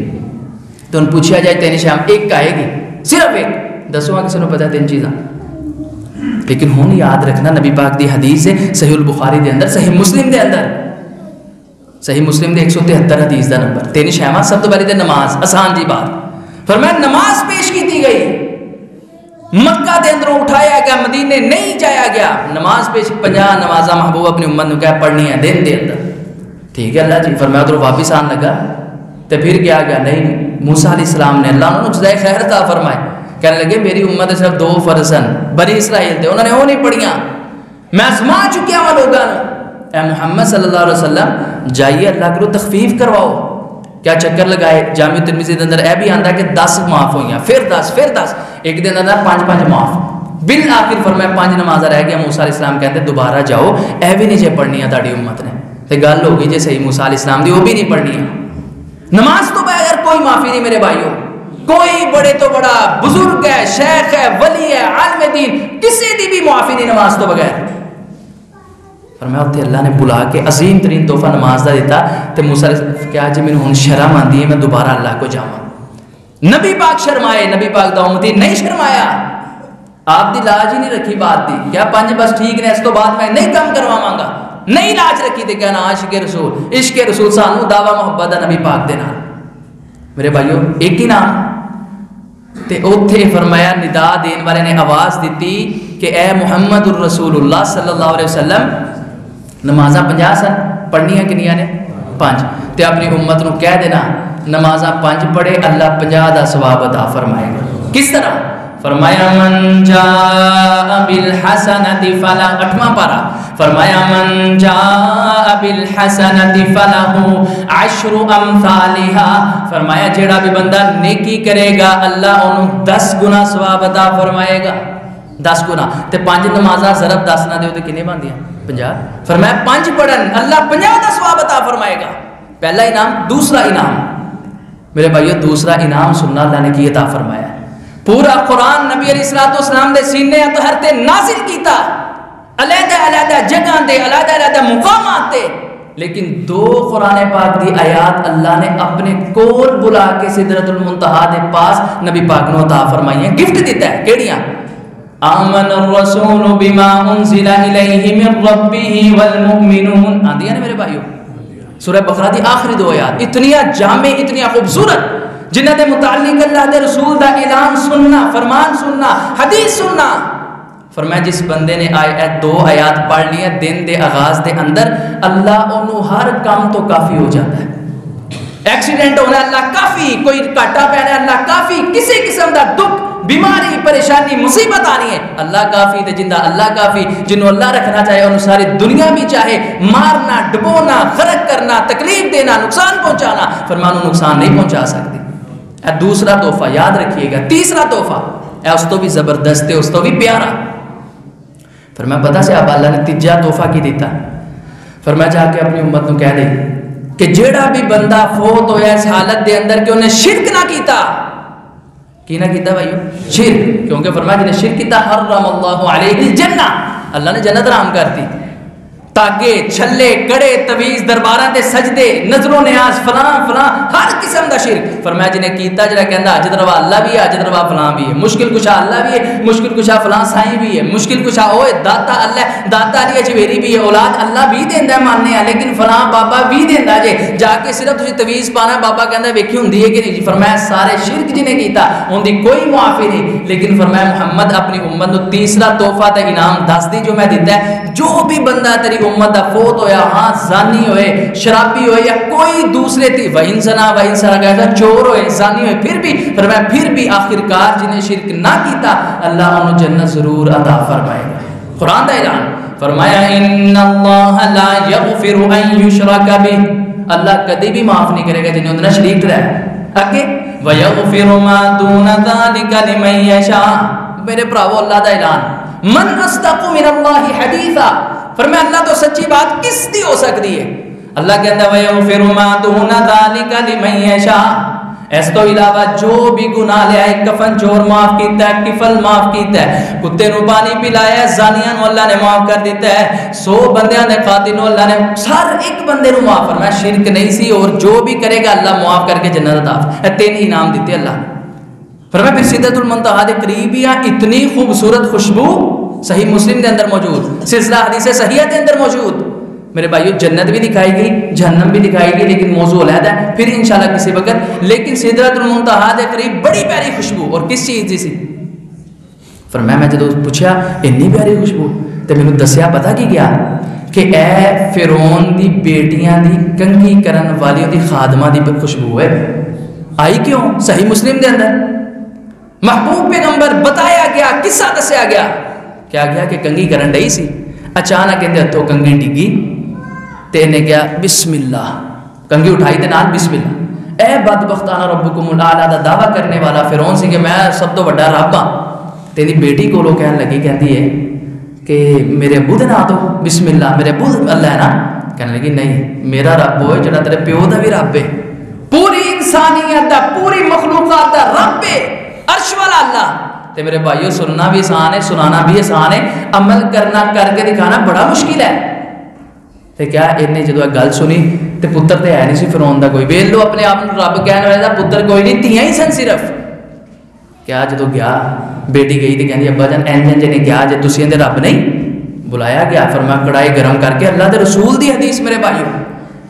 تو ان پوچھا جائے 3 شام ایک کہے گی, صرف ایک. دسواں کسی نے پتا 3 چیزاں. لیکن ہون یاد رکھنا نبی پاک دی حدیث ہے صحیح البخاری دے اندر, صحیح مسلم دے اندر, صحیح مسلم دے 173 حدیث دا نمبر. 3 شامہ سب تو پہلے تے نماز, آسان جی بات. فرمایا نماز پیش کی دی گئی, مکہ دے اندروں اٹھایا گیا, مدینے نہیں جایا گیا. نماز پیش 50 نمازاں محبوب اپنی امت نے کہا پڑھنی ہے دن دے اندر. ٹھیک ہے اللہ جی. فرمایا ادھر واپس آن لگا تو پھر کیا گیا, نہیں موسیٰ علیہ السلام نے اللہ انہوں نے جزائے خیر عطا فرمائے. کہنے لگے میری امت صرف 2 فرض ہیں, بنی اسرائیل تھے, انہوں نے وہ نہیں پڑھیاں, میں آزما چکیا ہوں لوگوں. اے محمد صلی اللہ علیہ وسلم جائیے اللہ کرو تخفیف کرواؤ. کیا چکر لگائے, جامع ترمذی دے اندر اے بھی آندا کہ 10 معاف ہوئیاں, پھر 10 ایک دن اندر 5 معاف. بالآخر فرمایا 5 نمازاں رہ گیا. موسیٰ علیہ السلام کہتے دوبارہ جاؤ, اے بھی نہیں جے پڑھنی ہے تہاڈی امت نے. تے گل ہو گئی جے صحیح موسیٰ علیہ السلام دی, وہ بھی نہیں پڑھنی ہے. نماز تو بغیر کوئی معافی نہیں میرے بھائیوں. کوئی بڑے تو بڑا بزرگ ہے, شیخ ہے, ولی ہے, عالم دین, کسی دی بھی معافی نہیں نماز تو بغیر. فرمایا اتنے اللہ نے بلا کے عظیم ترین تحفہ نماز دا دیتا. تے موسیٰ کیا جی میں شرم آندی ہے میں دوبارہ اللہ کو جاواں. نبی پاک شرمائے, نبی پاک دا امتی نہیں شرمایا. آپ دی لاج ہی نہیں رکھی بات دی, کیا 5 بس ٹھیک نے, اس تو بعد میں نہیں کم کرواواں گا. نہیں لاج رکھی تے کہنا عاشق رسول, عشق رسول سانو دعویٰ محبت دا نبی پاک دے نال. میرے بھائیو ایک ہی نام تے اوتھے فرمایا ندا دین والے نے آواز دیتی کہ اے محمد الرسول اللہ صلی اللہ علیہ وسلم نمازاں 50 سن, پڑھنیاں کنیاں نے 5. تے اپنی امت نو کہہ دینا نمازاں 5 پڑھے اللہ 50 دا ثواب عطا فرمائے گا. کس طرح؟ فرمایا من جاء بالحسنۃ فلا 8واں پارہ. فرمایا من جاء بالحسنۃ فلہ 10 امثالها. فرمایا جیڑا بھی بندہ نیکی کرے گا اللہ انہوں 10 گنا ثواب عطا فرمائے گا. 10 گنا. تے 5 نمازاں ضرب 10 نہ دیو تے کنے بندیاں 50. فرمایا 5 پڑھن اللہ 50 دا ثواب عطا فرمائے گا. پہلا انعام. دوسرا انعام میرے بھائیو, دوسرا انعام سننا اللہ نے کی عطا فرمایا. پورا قرآن نبی علیہ السلام دے سینے اطہر تے نازل کیتا، علیحدہ علیحدہ جگہ دے، علیحدہ علیحدہ مقامات تے، لیکن 2 قرآن پاک دی آیات اللہ نے اپنے کول بلا کے سدرۃ المنتہا دے پاس نبی پاک نو عطا فرمائی ہیں، گفٹ دیتا ہے. کیڑیاں؟ آمن الرسول بما انزل الیہ من ربہ والمؤمنون، آندی ہے نا میرے بھائیو؟ سورہ بقرہ دی آخری 2 آیات اتنی جامع، اتنی خوبصورت، جنہ دے متعلق اللہ دے رسول دا اعلان سننا، فرمان سننا، حدیث سننا. فرمایا جس بندے نے 2 آیات پڑھ لیا دن دے آغاز دے اندر، اللہ انہوں ہر کام تو کافی ہو جاتا ہے. ایکسیڈنٹ ہونا اللہ کافی، کوئی کاٹا پینا اللہ کافی، کسی قسم دا دکھ، بیماری، پریشانی، مصیبت آنی ہے اللہ کافی. تے جندہ اللہ کافی، جنہوں اللہ رکھنا چاہے انہوں ساری دنیا بھی چاہے مارنا، ڈبونا، غرق کرنا، تکلیف دینا، نقصان پہنچانا، فرمانوں نقصان نہیں پہنچا سکتی. دوسرا تحفہ یاد رکھیے گا، تیسرا تحفہ ہے اس تو بھی زبردست ہے، اس تو بھی پیارا. فرمایا پتہ سے اب اللہ نے تیجا تحفہ کی دیتا. فرمایا جا کے اپنی امت کو کہہ دے کہ جیڑا بھی بندہ فوت ہویا اس حالت دے اندر کہ انہیں شرک نہ کیتا، کی نہ کیتا بھائیو؟ شرک. کیونکہ فرمایا جنہیں شرک کیتا حرم اللہ علیہ الجنہ، اللہ نے جنت حرام کر دی. تاکہ چھلے، کڑے، تویز، درباراں تے سجدے، نظر و نیاز، فلاں فلاں ہر قسم دا شرک. فرمایا جنہیں کیتا جڑا کہندا اجد روا اللہ بھی ہے، اجد روا فلاں بھی ہے، مشکل کشا اللہ بھی ہے، مشکل کشا فلاں سائیں بھی ہے، مشکل کشا اوے داتا اللہ، داتا علی اجویری بھی ہے، اولاد اللہ بھی دیندا ماننے ہیں لیکن فلاں بابا بھی دیندا جے. جا کے صرف تسی تویز پانا بابا کہندا ویکھی ہوندی ہے کہ نہیں جی. فرمایا سارے شرک جنہیں کیتا ان دی کوئی معافی نہیں. لیکن فرمایا محمد اپنی امت نو تیسرا تحفہ تے انعام دس دی جو میں دیتا ہے، جو بھی بندہ تیری امت دا فوت ہویا، ہاں زانی ہوئے، شرابی ہوئے، یا کوئی دوسرے تھی وہین سنا کہتا چور ہوئے، زانی ہوئے، پھر بھی فرمایا پھر بھی آخرکار جنہیں شرک نہ کیتا اللہ انہوں جنت ضرور عطا فرمائے گا. قرآن دا اعلان فرمایا ان اللہ لا یغفر ان یشرک بہ، اللہ کدی بھی معاف نہیں کرے گا جنہیں اندر شریک رہے. اگے ویغفر ما دون ذلک لمن یشاء. میرے پراو اللہ دا اعلان من اصدق من اللہ حدیثا. فرمایا اللہ تو سچی بات کس دی ہو سکتی ہے؟ اللہ کہتا ہے وَيَغْفِرُ مَا دُونَ ذَلِكَ لِمَنْ يَشَاءُ. اس تو علاوہ جو بھی گناہ لیا ہے، کفن چور معاف کیتا ہے، کفل معاف کیتا ہے، کتے نو پانی پلایا ہے، زانیاں نو اللہ نے معاف کر دیتا ہے، 100 بندیاں نے قاتل نو اللہ نے ہر ایک بندے نو معاف فرمایا. شرک نہیں سی اور جو بھی کرے گا اللہ معاف کر کے جنت عطا. 3 انعام دیتے اللہ. فرمایا پھر سدرۃ المنتہا دے قریب یا اتنی خوبصورت خوشبو صحیح مسلم دے اندر موجود، سلسلہ حدیث صحیحہ دے اندر موجود. میرے بھائیو جنت بھی دکھائی گئی، جہنم بھی دکھائی گئی، لیکن موضوع علیحدہ ہے پھر انشاءاللہ کسی وقت. لیکن سدرۃ المنتہا دے قریب بڑی پیاری خوشبو، اور کس چیز دی سی؟ فرمایا میں جدو پوچھا اتنی پیاری خوشبو تو مینوں دسیا پتہ کی گیا کہ اے فرعون دی بیٹیاں دی کنگھی کرن والی دی خادمہ دی خوشبو ہے. آئی کیوں؟ صحیح مسلم دے اندر محبوب پیغمبر بتایا گیا، قصہ دسیا گیا کیا گیا کہ کنگھی کرن ڈئی سی، اچانک اندے ہتھوں کنگھی ڈگی تے انہیں کیا بسم اللہ، کنگھی اٹھائی تے نال بسم اللہ. اے بدبختانہ ربکم الاعلی دا دعویٰ کرنے والا فرعون سی کہ میں سب تو بڑا رب ہاں. تیری بیٹی کو لو کہنے لگی، کہتی ہے کہ میرے ابو دے نام تو بسم اللہ، میرے ابو اللہ ہے نا؟ کہنے لگی نہیں، میرا رب ہوئے جڑا تیرے پیو دا بھی رب ہے، پوری انسانیت دا، پوری مخلوقات دا رب ہے، عرش والا اللہ. تے میرے بھائیو سننا بھی آسان ہے، سنانا بھی آسان ہے، عمل کرنا کر کے دکھانا بڑا مشکل ہے. تے کیا انہیں جدو گل سنی تے پتر تے ہے نہیں سی فرعون دا کوئی، ویل لو اپنے آپ رب کہنے والے دا پتر کوئی نہیں، تیاں ہی سن صرف. کیا جدو گیا بیٹی گئی تے کہندی ابا جان این جن گیا جے تسی اندے رب نہیں بلایا گیا. فرمایا کڑائی گرم کر کے، اللہ دے رسول دی حدیث میرے بھائیو،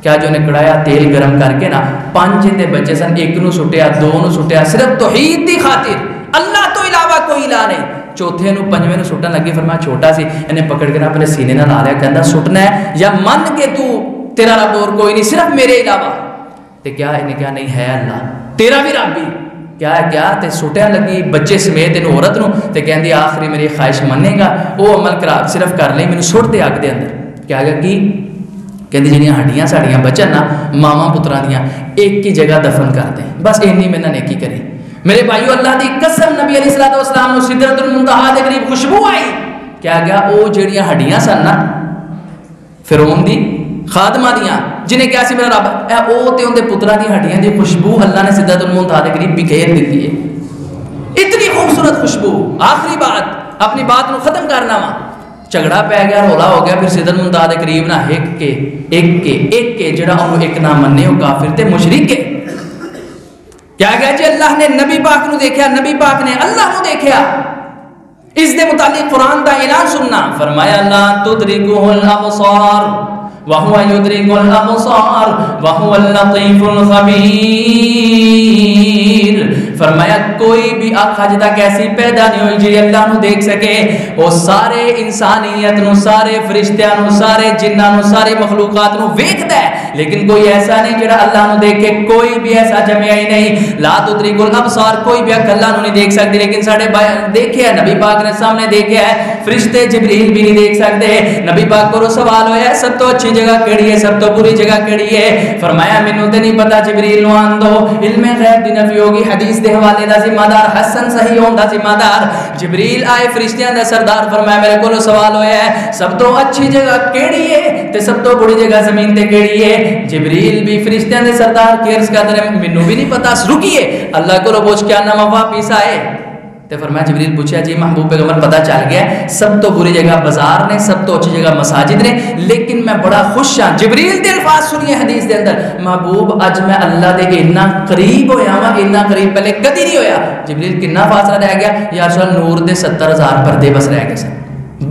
کیا جو نے کڑایا تیل گرم کر کے نا 5 دے بچے سن، 1 نو سٹیا، 2 نو سٹیا، صرف توحید دی خاطر، اللہ تو علاوہ کوئی الہ نہیں. 4تھے نو 5ویں نو سٹن لگے. فرمایا چھوٹا سی انہیں پکڑ کے نا اپنے سینے نہ لا لیا، کہندا سٹنا ہے یا من کے تو تیرا رب اور کوئی نہیں صرف میرے علاوہ. تے کیا انہیں کہا نہیں ہے اللہ تیرا بھی رب ہی. کیا ہے کیا تے سٹیا لگی بچے سمیت ان عورت نو تے کہندی آخری میری خواہش منے گا وہ عمل کرا صرف کر لیں، مینوں سٹ دے اگ دے اندر. کیا گیا کی کہندی جڑیاں ہڈیاں ساڑیاں بچن نا ماواں پتراں دیاں ایک ہی جگہ دفن کر دیں، بس اینی میں نہ نیکی کرے. میرے بھائیو اللہ دی قسم نبی علیہ السلام نو سدرۃ المنتہا دے قریب خوشبو آئی. کیا گیا او جڑیاں ہڈیاں سن نا فرعون دی خادمہ دیاں جنہیں کیا سی میرا رب، اے او تے اون دے پتراں دی ہڈیاں دی خوشبو اللہ نے سدرۃ المنتہا دے قریب بکھیر دتی ہے. اتنی خوبصورت خوشبو. آخری بات اپنی بات نو ختم کرنا وا. جھگڑا پی گیا, رولا ہو گیا. پھر سدرۃ المنتہا دے قریب نہ ایک کے جڑا انہوں ایک نہ مننے وہ کافر تے مشرک ہے. کیا گیا جی اللہ نے نبی پاک نو دیکھا, نبی پاک نے اللہ نو دیکھا. اس دے متعلق قرآن دا اعلان سننا, فرمایا لا تدرکہ الابصار وہو یدرک الابصار وہو اللطیف الخبیر. فرمایا کوئی بھی آنکھ اج تک ایسی پیدا نہیں ہوئی جی اللہ نو دیکھ سکے. وہ سارے انسانیت نو, سارے فرشتیاں نو, سارے جناں نو, سارے مخلوقات نو ویکھدا ہے, لیکن کوئی ایسا نہیں جڑا اللہ نو دیکھے. کوئی بھی ایسا جمعہ ہی نہیں. لا تدرک الابصار, کوئی بھی آنکھ اللہ نو نہیں دیکھ سکتی, لیکن ساڈے دیکھے نبی پاک نے سامنے دیکھا ہے. فرشتے جبریل بھی نہیں دیکھ سکتے. نبی پاک کو سوال ہویا سب تو اچھی جگہ کیڑی ہے, سب تو بری جگہ کیڑی ہے؟ فرمایا مینوں تے نہیں پتا, جبریل نو آن دو. علم غیب دی نفی ہوگی. حدیث دے حوالے دا ذمہ دار حسن صحیح ہون دا ذمہ دار جبریل آئے, فرشتیاں دا سردار. فرمایا میرے کو سوال ہویا ہے سب تو اچھی جگہ کیڑی ہے تے سب تو بری جگہ زمین تے کیڑی ہے؟ جبریل بھی فرشتیاں دے سردار کیرس کہتے ہیں مینوں بھی نہیں پتا. رکیے اللہ کو پوچھ کے آنا واپس آئے. تے فرمایا جبریل پوچھا جی محبوب پیغمبر پتہ چل گیا سب تو بری جگہ بازار نے, سب تو اچھی جگہ مساجد نے, لیکن میں بڑا خوش ہاں. جبریل دے الفاظ سنیے حدیث دے اندر, محبوب اج میں اللہ دے اتنا قریب ہویا ہاں, اتنا قریب پہلے کدی نہیں ہویا. جبریل کتنا فاصلہ رہ گیا یا رسول اللہ؟ نور دے 70,000 پردے بس رہ گئے سن,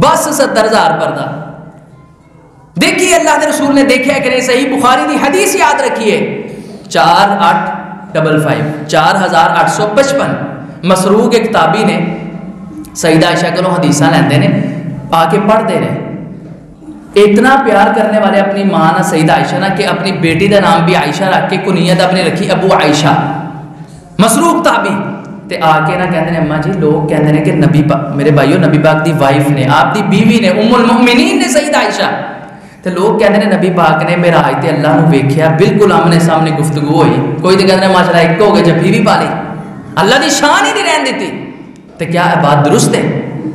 بس 70,000 پردہ. دیکھیے اللہ دے رسول نے دیکھا کہ نہیں. صحیح بخاری دی حدیث یاد رکھیے 4855 4855. مسروق ایک تابعی نے سیدہ عائشہ کو حدیثاں لیندے نے, آ کے پڑھتے رہے. اتنا پیار کرنے والے اپنی ماں نہ سیدہ عائشہ نہ کہ اپنی بیٹی کا نام بھی عائشہ رکھ کے کنیت اپنی رکھی ابو عائشہ. مسروق تابعی تے آ کے نہ کہتے ہیں اماں جی لوگ کہتے ہیں کہ نبی پاک, میرے بھائیو نبی پاک دی وائف نے, آپ دی بیوی نے, ام المؤمنین نے سیدہ عائشہ, تے لوگ کہتے ہیں نبی پاک نے میرا آج تے اللہ نو ویکھیا, بالکل آمنے سامنے گفتگو ہوئی. کوئی تو کہتے ہیں ماشاءاللہ ایک ہو گئے جب بیوی پالی, اللہ دی شان ہی نہیں رہن دیتی. تو کیا ہے بات درست ہے؟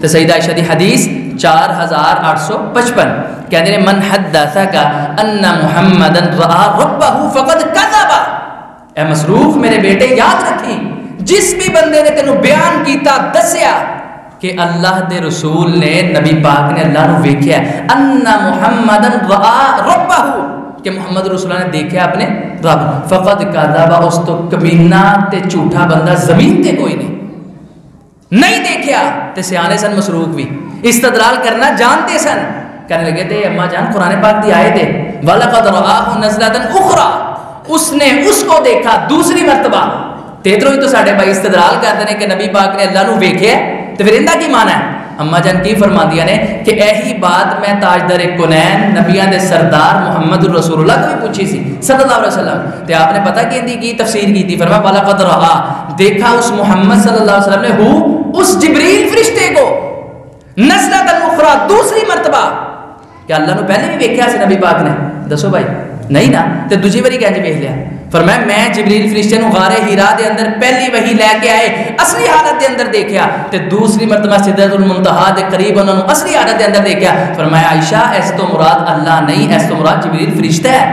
تو سیدہ عائشہ دی حدیث 4855 کہتے ہیں من حدثک ان محمدا رأى ربہ فقد کذب. اے مسروق میرے بیٹے یاد رکھیں, جس بھی بندے نے تینوں بیان کیتا دسیا کہ اللہ دے رسول نے, نبی پاک نے اللہ نو ویکھیا ان محمدا رأى ربہ, کہ محمد رسول اللہ نے دیکھا اپنے رب, فقد کذب, اس تو کمینہ تے جھوٹا بندہ زمین تے کوئی نہیں دیکھا. تے سیانے سن مسروق بھی استدلال کرنا جانتے سن. کہنے لگے تھے اماں جان قرآن پاک دی آیت ہے وَلَقَدْ رَآهُ نَزْلَةً أُخْرَى, اس نے اس کو دیکھا دوسری مرتبہ. تیتروں ہی تو ساڑھے بھائی استدلال کرتے ہیں کہ نبی پاک نے اللہ نو ویکھیا, تو پھر اندہ کی معنی ہے؟ اماں جان کی فرما دیا نے کہ ایہی بات میں تاجدار کونین نبیاں دے سردار محمد رسول اللہ کو بھی پوچھی سی صلی اللہ علیہ وسلم. تے آپ نے پتہ کی تفسیر کی تھی, فرمایا وَلَقَدْ رَآهُ, دیکھا اس محمد صلی اللہ علیہ وسلم نے اس جبریل فرشتے کو نزلۃ اخری, دوسری مرتبہ. کہ اللہ نو پہلے بھی ویکھیا سی نبی پاک نے؟ دسو بھائی نہیں نا. تے دوسری باری کہنج ویکھ لیا؟ فرمایا میں جبریل فرشتے نو غار ہیرا دے اندر پہلی وحی لے کے آئے اصلی حالت دے اندر دیکھیا, تے دوسری مرتبہ سدرۃ المنتہا دے قریب انہوں نے اصلی حالت دے اندر دیکھیا. فرمایا عائشہ اس تو مراد اللہ نہیں, اس تو مراد جبریل فرشتہ ہے.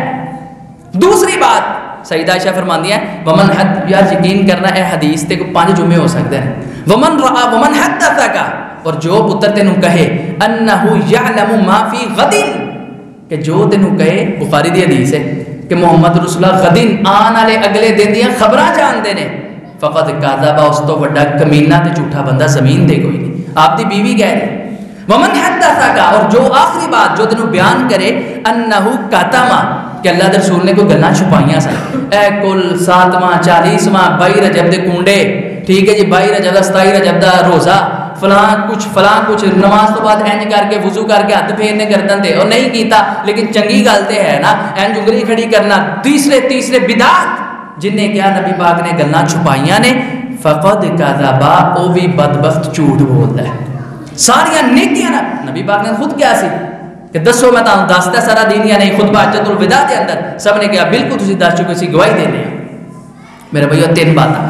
دوسری بات سیدہ عائشہ فرماندی ہیں ومن حد, یار یقین کرنا ہے حدیث تے کو 5 جمعے ہو سکتے ہیں. ومن رأى ومن حدثک, اور جو پتر تینوں کہے انہو یعلم ما فی غد, کہ جو تینوں کہے, بخاری دی حدیث ہے کہ محمد رسول اللہ غدین آن والے اگلے دن دیاں خبراں جانتے نے, فقط کذب, اس تو بڑا کمینہ تے جھوٹا بندہ زمین دے کوئی نہیں. آپ دی بیوی کہہ رہے ومن حدثک, اور جو آخری بات جو تینوں بیان کرے انہو کتما, کہ اللہ دے رسول نے کوئی گلاں چھپائیاں سن. اے کل 7واں 40واں 22 رجب دے کنڈے, ٹھیک ہے جی 22 رجب 27 رجب دا روزہ, فلاں کچھ نماز تو بعد اینج کر کے وضو کر کے ہاتھ پھیرنے گردن دے, اور نہیں کیتا لیکن چنگی گل تے ہے نا اینج انگلی کھڑی کرنا. تیسرے بدعت جن نے کیا نبی پاک نے گلاں چھپائیاں نے, فقد کذبا, او بھی بدبخت جھوٹ بولدا ہے. ساریاں نیکیاں نا نبی پاک نے خود کیا سی کہ دسو میں تانوں دستا سارا دین یا نہیں. خطبہ حجۃ الوداع دے اندر سب نے کہا بالکل تسی دس چکے سی, گواہی دینے ہیں. میرے بھائیو 3 باتاں.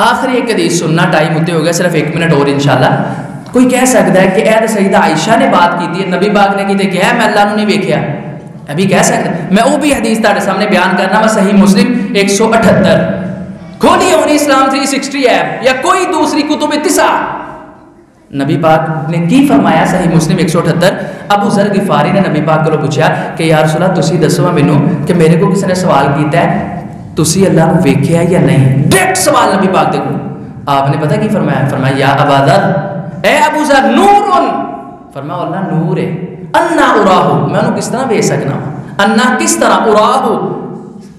آخری ایک حدیث سننا, ٹائم ہوتے ہو گیا, صرف 1 منٹ اور انشاءاللہ. کوئی کہہ سکتا ہے کہ اے سیدہ عائشہ نے بات کی تھی, نبی پاک نے کی تھی کہ میں اللہ نو نہیں ویکھیا, ابھی کہہ سکتا. میں وہ بھی حدیث تہاڈے سامنے بیان کرنا وا, صحیح مسلم 178 کھولی ہونی اسلام 3 360 ایپ یا کوئی دوسری کتب تسع. نبی پاک نے کی فرمایا صحیح مسلم 178. ابو ذر غفاری نے نبی پاک کو پوچھا کہ یا رسول اللہ تسی دسو مینوں کہ میرے کو کسی نے سوال کیتا ہے تسی اللہ نو ویکھیا یا نہیں. ڈائریکٹ سوال نبی پاک دے کو. آپ نے پتہ کی فرمایا؟ فرمایا یا ابا ذر اے ابو ذر نورن. فرمایا اللہ نور ہے. انا اراہ میں انہوں کس طرح ویکھ سکنا. انا کس طرح اراہ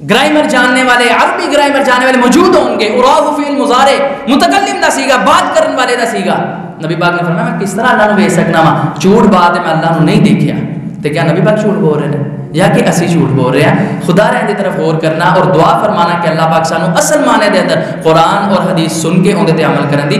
گرامر جاننے والے عربی گرامر جاننے والے موجود ہوں گے. اراہ فعل مضارع متکلم دا سیگا بات کرنے والے دا سیگا. نبی پاک نے فرمایا میں کس طرح اللہ نو ویکھ سکنا وا. جھوٹ بات ہے میں اللہ نو نہیں دیکھیا. تے کیا نبی پاک جھوٹ بول رہے ہیں یا کہ اسی جھوٹ بول رہے ہیں؟ خدا رہن دی طرف غور کرنا اور دعا فرمانا کہ اللہ پاک سانو اصل معنی دے اندر قرآن اور حدیث سن کے اون دے تے عمل کرن دی.